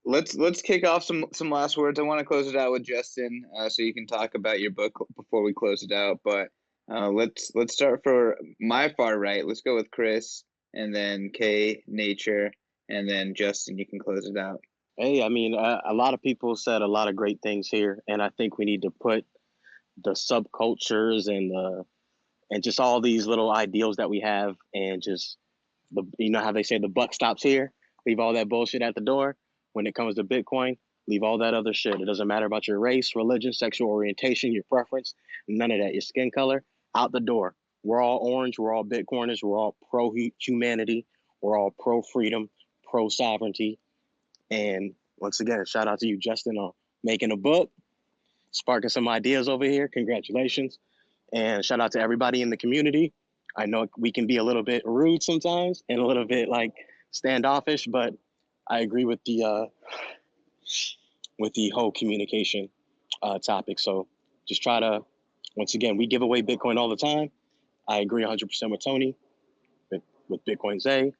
Let's kick off some last words. I want to close it out with Justin, so you can talk about your book before we close it out. But let's start for my far right. Let's go with Chris, and then Kay, Nature, and then Justin. You can close it out. Hey, I mean, a lot of people said a lot of great things here, and I think we need to put the subcultures and and just all these little ideals that we have, and just you know how they say the buck stops here. Leave all that bullshit at the door. When it comes to Bitcoin, leave all that other shit. It doesn't matter about your race, religion, sexual orientation, your preference, none of that. Your skin color, out the door. We're all orange. We're all Bitcoiners. We're all pro humanity. We're all pro freedom, pro sovereignty. And once again, shout out to you, Justin, on making a book, sparking some ideas over here. Congratulations. And shout out to everybody in the community. I know we can be a little bit rude sometimes and a little bit like standoffish, but I agree with the whole communication topic. So just try to, once again, we give away Bitcoin all the time. I agree 100% with Tony, with Bitcoin Zay,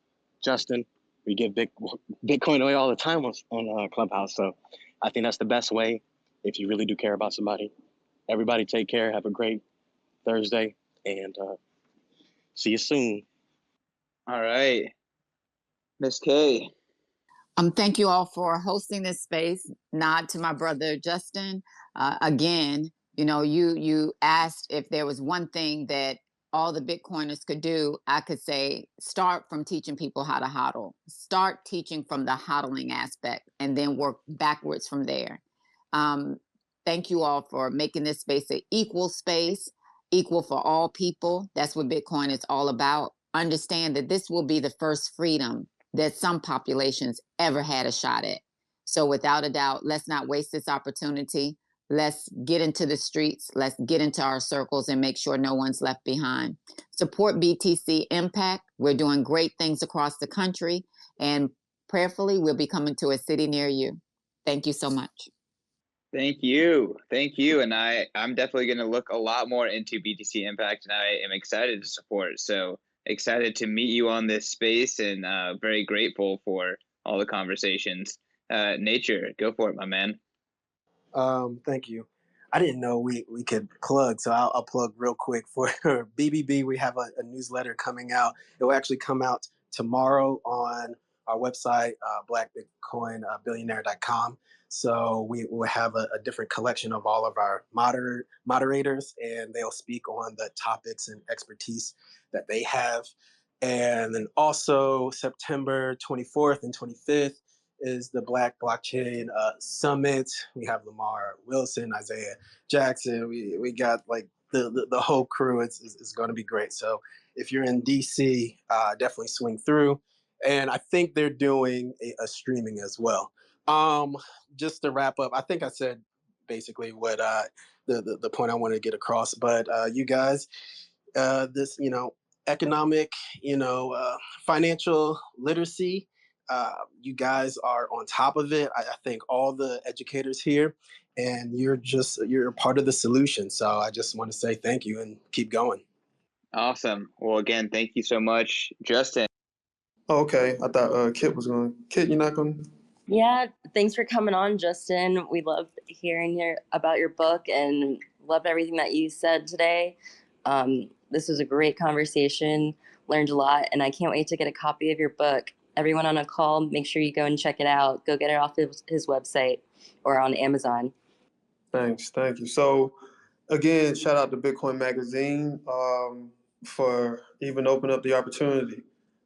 Justin. We give Bitcoin away all the time on Clubhouse. So I think that's the best way if you really do care about somebody. Everybody take care. Have a great Thursday, and see you soon. All right. Miss K. Thank you all for hosting this space. Nod to my brother Justin. Again, you know, you asked if there was one thing that all the Bitcoiners could do. I could say start from teaching people how to hodl. Start teaching from the hodling aspect, and then work backwards from there. Thank you all for making this space an equal space, equal for all people. That's what Bitcoin is all about. Understand that this will be the first freedom that some populations ever had a shot at. So without a doubt, let's not waste this opportunity. Let's get into the streets. Let's get into our circles and make sure no one's left behind. Support BTC Impact. We're doing great things across the country, and prayerfully, we'll be coming to a city near you. Thank you so much. Thank you. Thank you. And I'm definitely going to look a lot more into BTC Impact, and I am excited to support. So excited to meet you on this space, and very grateful for all the conversations. Nature, go for it, my man. Thank you. I didn't know we could plug, so I'll plug real quick for BBB. We have a newsletter coming out. It will actually come out tomorrow on our website, blackbitcoinbillionaire.com. So we will have a different collection of all of our moderators, and they'll speak on the topics and expertise that they have. And then also September 24th and 25th is the Black Blockchain Summit. We have Lamar Wilson, Isaiah Jackson. We got like the whole crew. It's going to be great. So if you're in DC, definitely swing through. And I think they're doing a streaming as well. Just to wrap up, I think I said basically what the point I wanted to get across. But you guys, this economic, financial literacy. You guys are on top of it. I think all the educators here, and you're part of the solution. So I just want to say thank you and keep going. Awesome. Well, again, thank you so much, Justin. Oh, okay. I thought Kit was going. Kit, you're not going? Yeah, thanks for coming on, Justin. We loved hearing about your book and loved everything that you said today. This was a great conversation, learned a lot, and I can't wait to get a copy of your book. Everyone on a call, make sure you go and check it out. Go get it off his website or on Amazon. Thanks. Thank you. So, again, shout out to Bitcoin Magazine for even opening up the opportunity.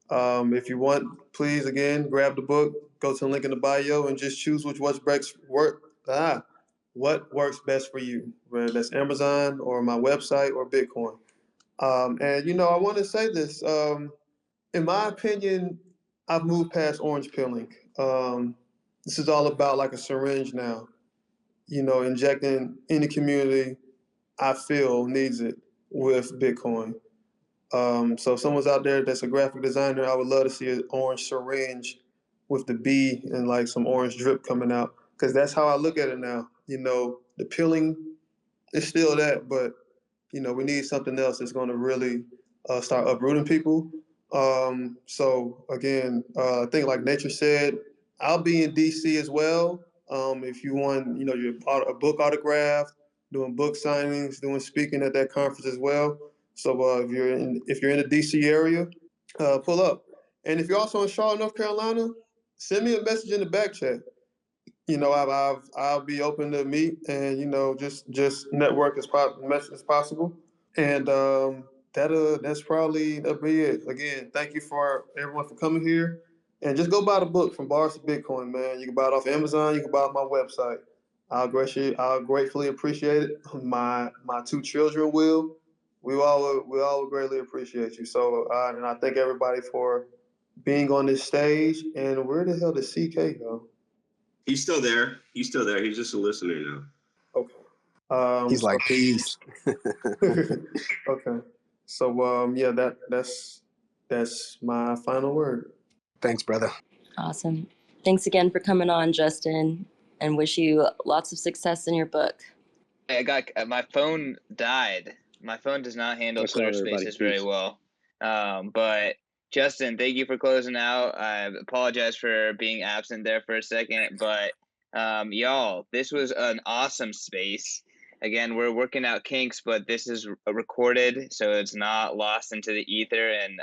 If you want, please, again, grab the book, go to the link in the bio, and just choose what works best for you, whether that's Amazon or my website or Bitcoin. And, I want to say this. In my opinion, I've moved past orange pilling. This is all about like a syringe now. Injecting any community I feel needs it with Bitcoin. So if someone's out there that's a graphic designer, I would love to see an orange syringe with the B and like some orange drip coming out, because that's how I look at it now. The peeling is still that, but we need something else that's going to really start uprooting people. So again, I think like Nature said, I'll be in DC as well. If you want, a book autograph, doing book signings, doing speaking at that conference as well. So if you're in the DC area, pull up. And if you're also in Charlotte, North Carolina, send me a message in the back chat. I'll be open to meet and just network as much as possible. And That's probably that'll be it. Again, thank you for everyone for coming here, and just go buy the book From Bars to Bitcoin, man. You can buy it off Amazon. You can buy it on my website. I'll gratefully appreciate it. My two children will. We all will greatly appreciate you. So, and I thank everybody for being on this stage. And where the hell did CK go? He's still there. He's still there. He's just a listener now. Okay. He's like, peace. Okay. So yeah, that's my final word. Thanks, brother. Awesome. Thanks again for coming on, Justin, and wish you lots of success in your book. I got my phone died. My phone does not handle What's up, Twitter everybody? Spaces very Peace. well. But Justin, thank you for closing out. I apologize for being absent there for a second, but y'all, this was an awesome space. Again, we're working out kinks, but this is recorded, so it's not lost into the ether, and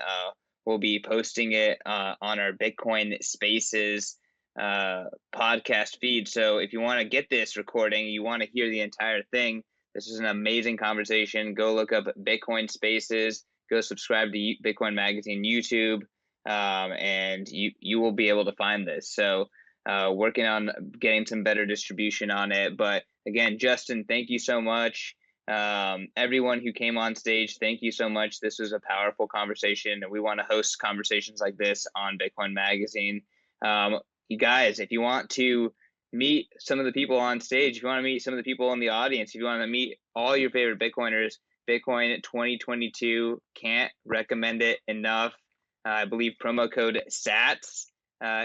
we'll be posting it on our Bitcoin Spaces podcast feed. So if you want to get this recording, you want to hear the entire thing, this is an amazing conversation. Go look up Bitcoin Spaces, go subscribe to Bitcoin Magazine YouTube, and you will be able to find this. So working on getting some better distribution on it. But again, Justin, thank you so much. Everyone who came on stage, thank you so much. This was a powerful conversation, and we want to host conversations like this on Bitcoin Magazine. You guys, if you want to meet some of the people on stage, if you want to meet some of the people in the audience, if you want to meet all your favorite Bitcoiners, Bitcoin 2022, can't recommend it enough. I believe promo code SATS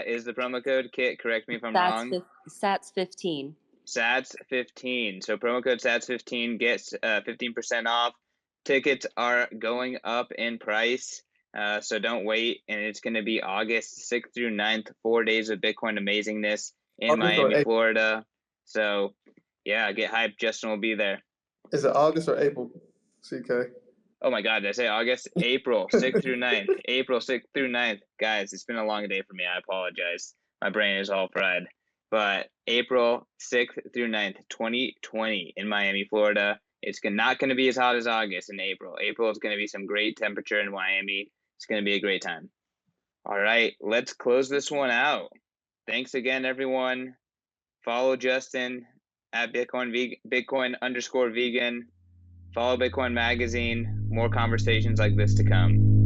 is the promo code. Kit, correct me if I'm wrong. SATS 15. SATS 15. So promo code SATS 15 gets 15% off. Tickets are going up in price. So don't wait. And it's going to be August 6th through 9th, 4 days of Bitcoin amazingness in Miami, Florida. So yeah, get hyped. Justin will be there. Is it August or April, CK? Oh my God, did I say August? April 6th through 9th. April 6th through 9th. Guys, it's been a long day for me. I apologize. My brain is all fried. But April 6th through 9th, 2020 in Miami, Florida. It's not going to be as hot as August in April. April is going to be some great temperature in Miami. It's going to be a great time. All right, let's close this one out. Thanks again, everyone. Follow Justin at Bitcoin_vegan. Follow Bitcoin Magazine. More conversations like this to come.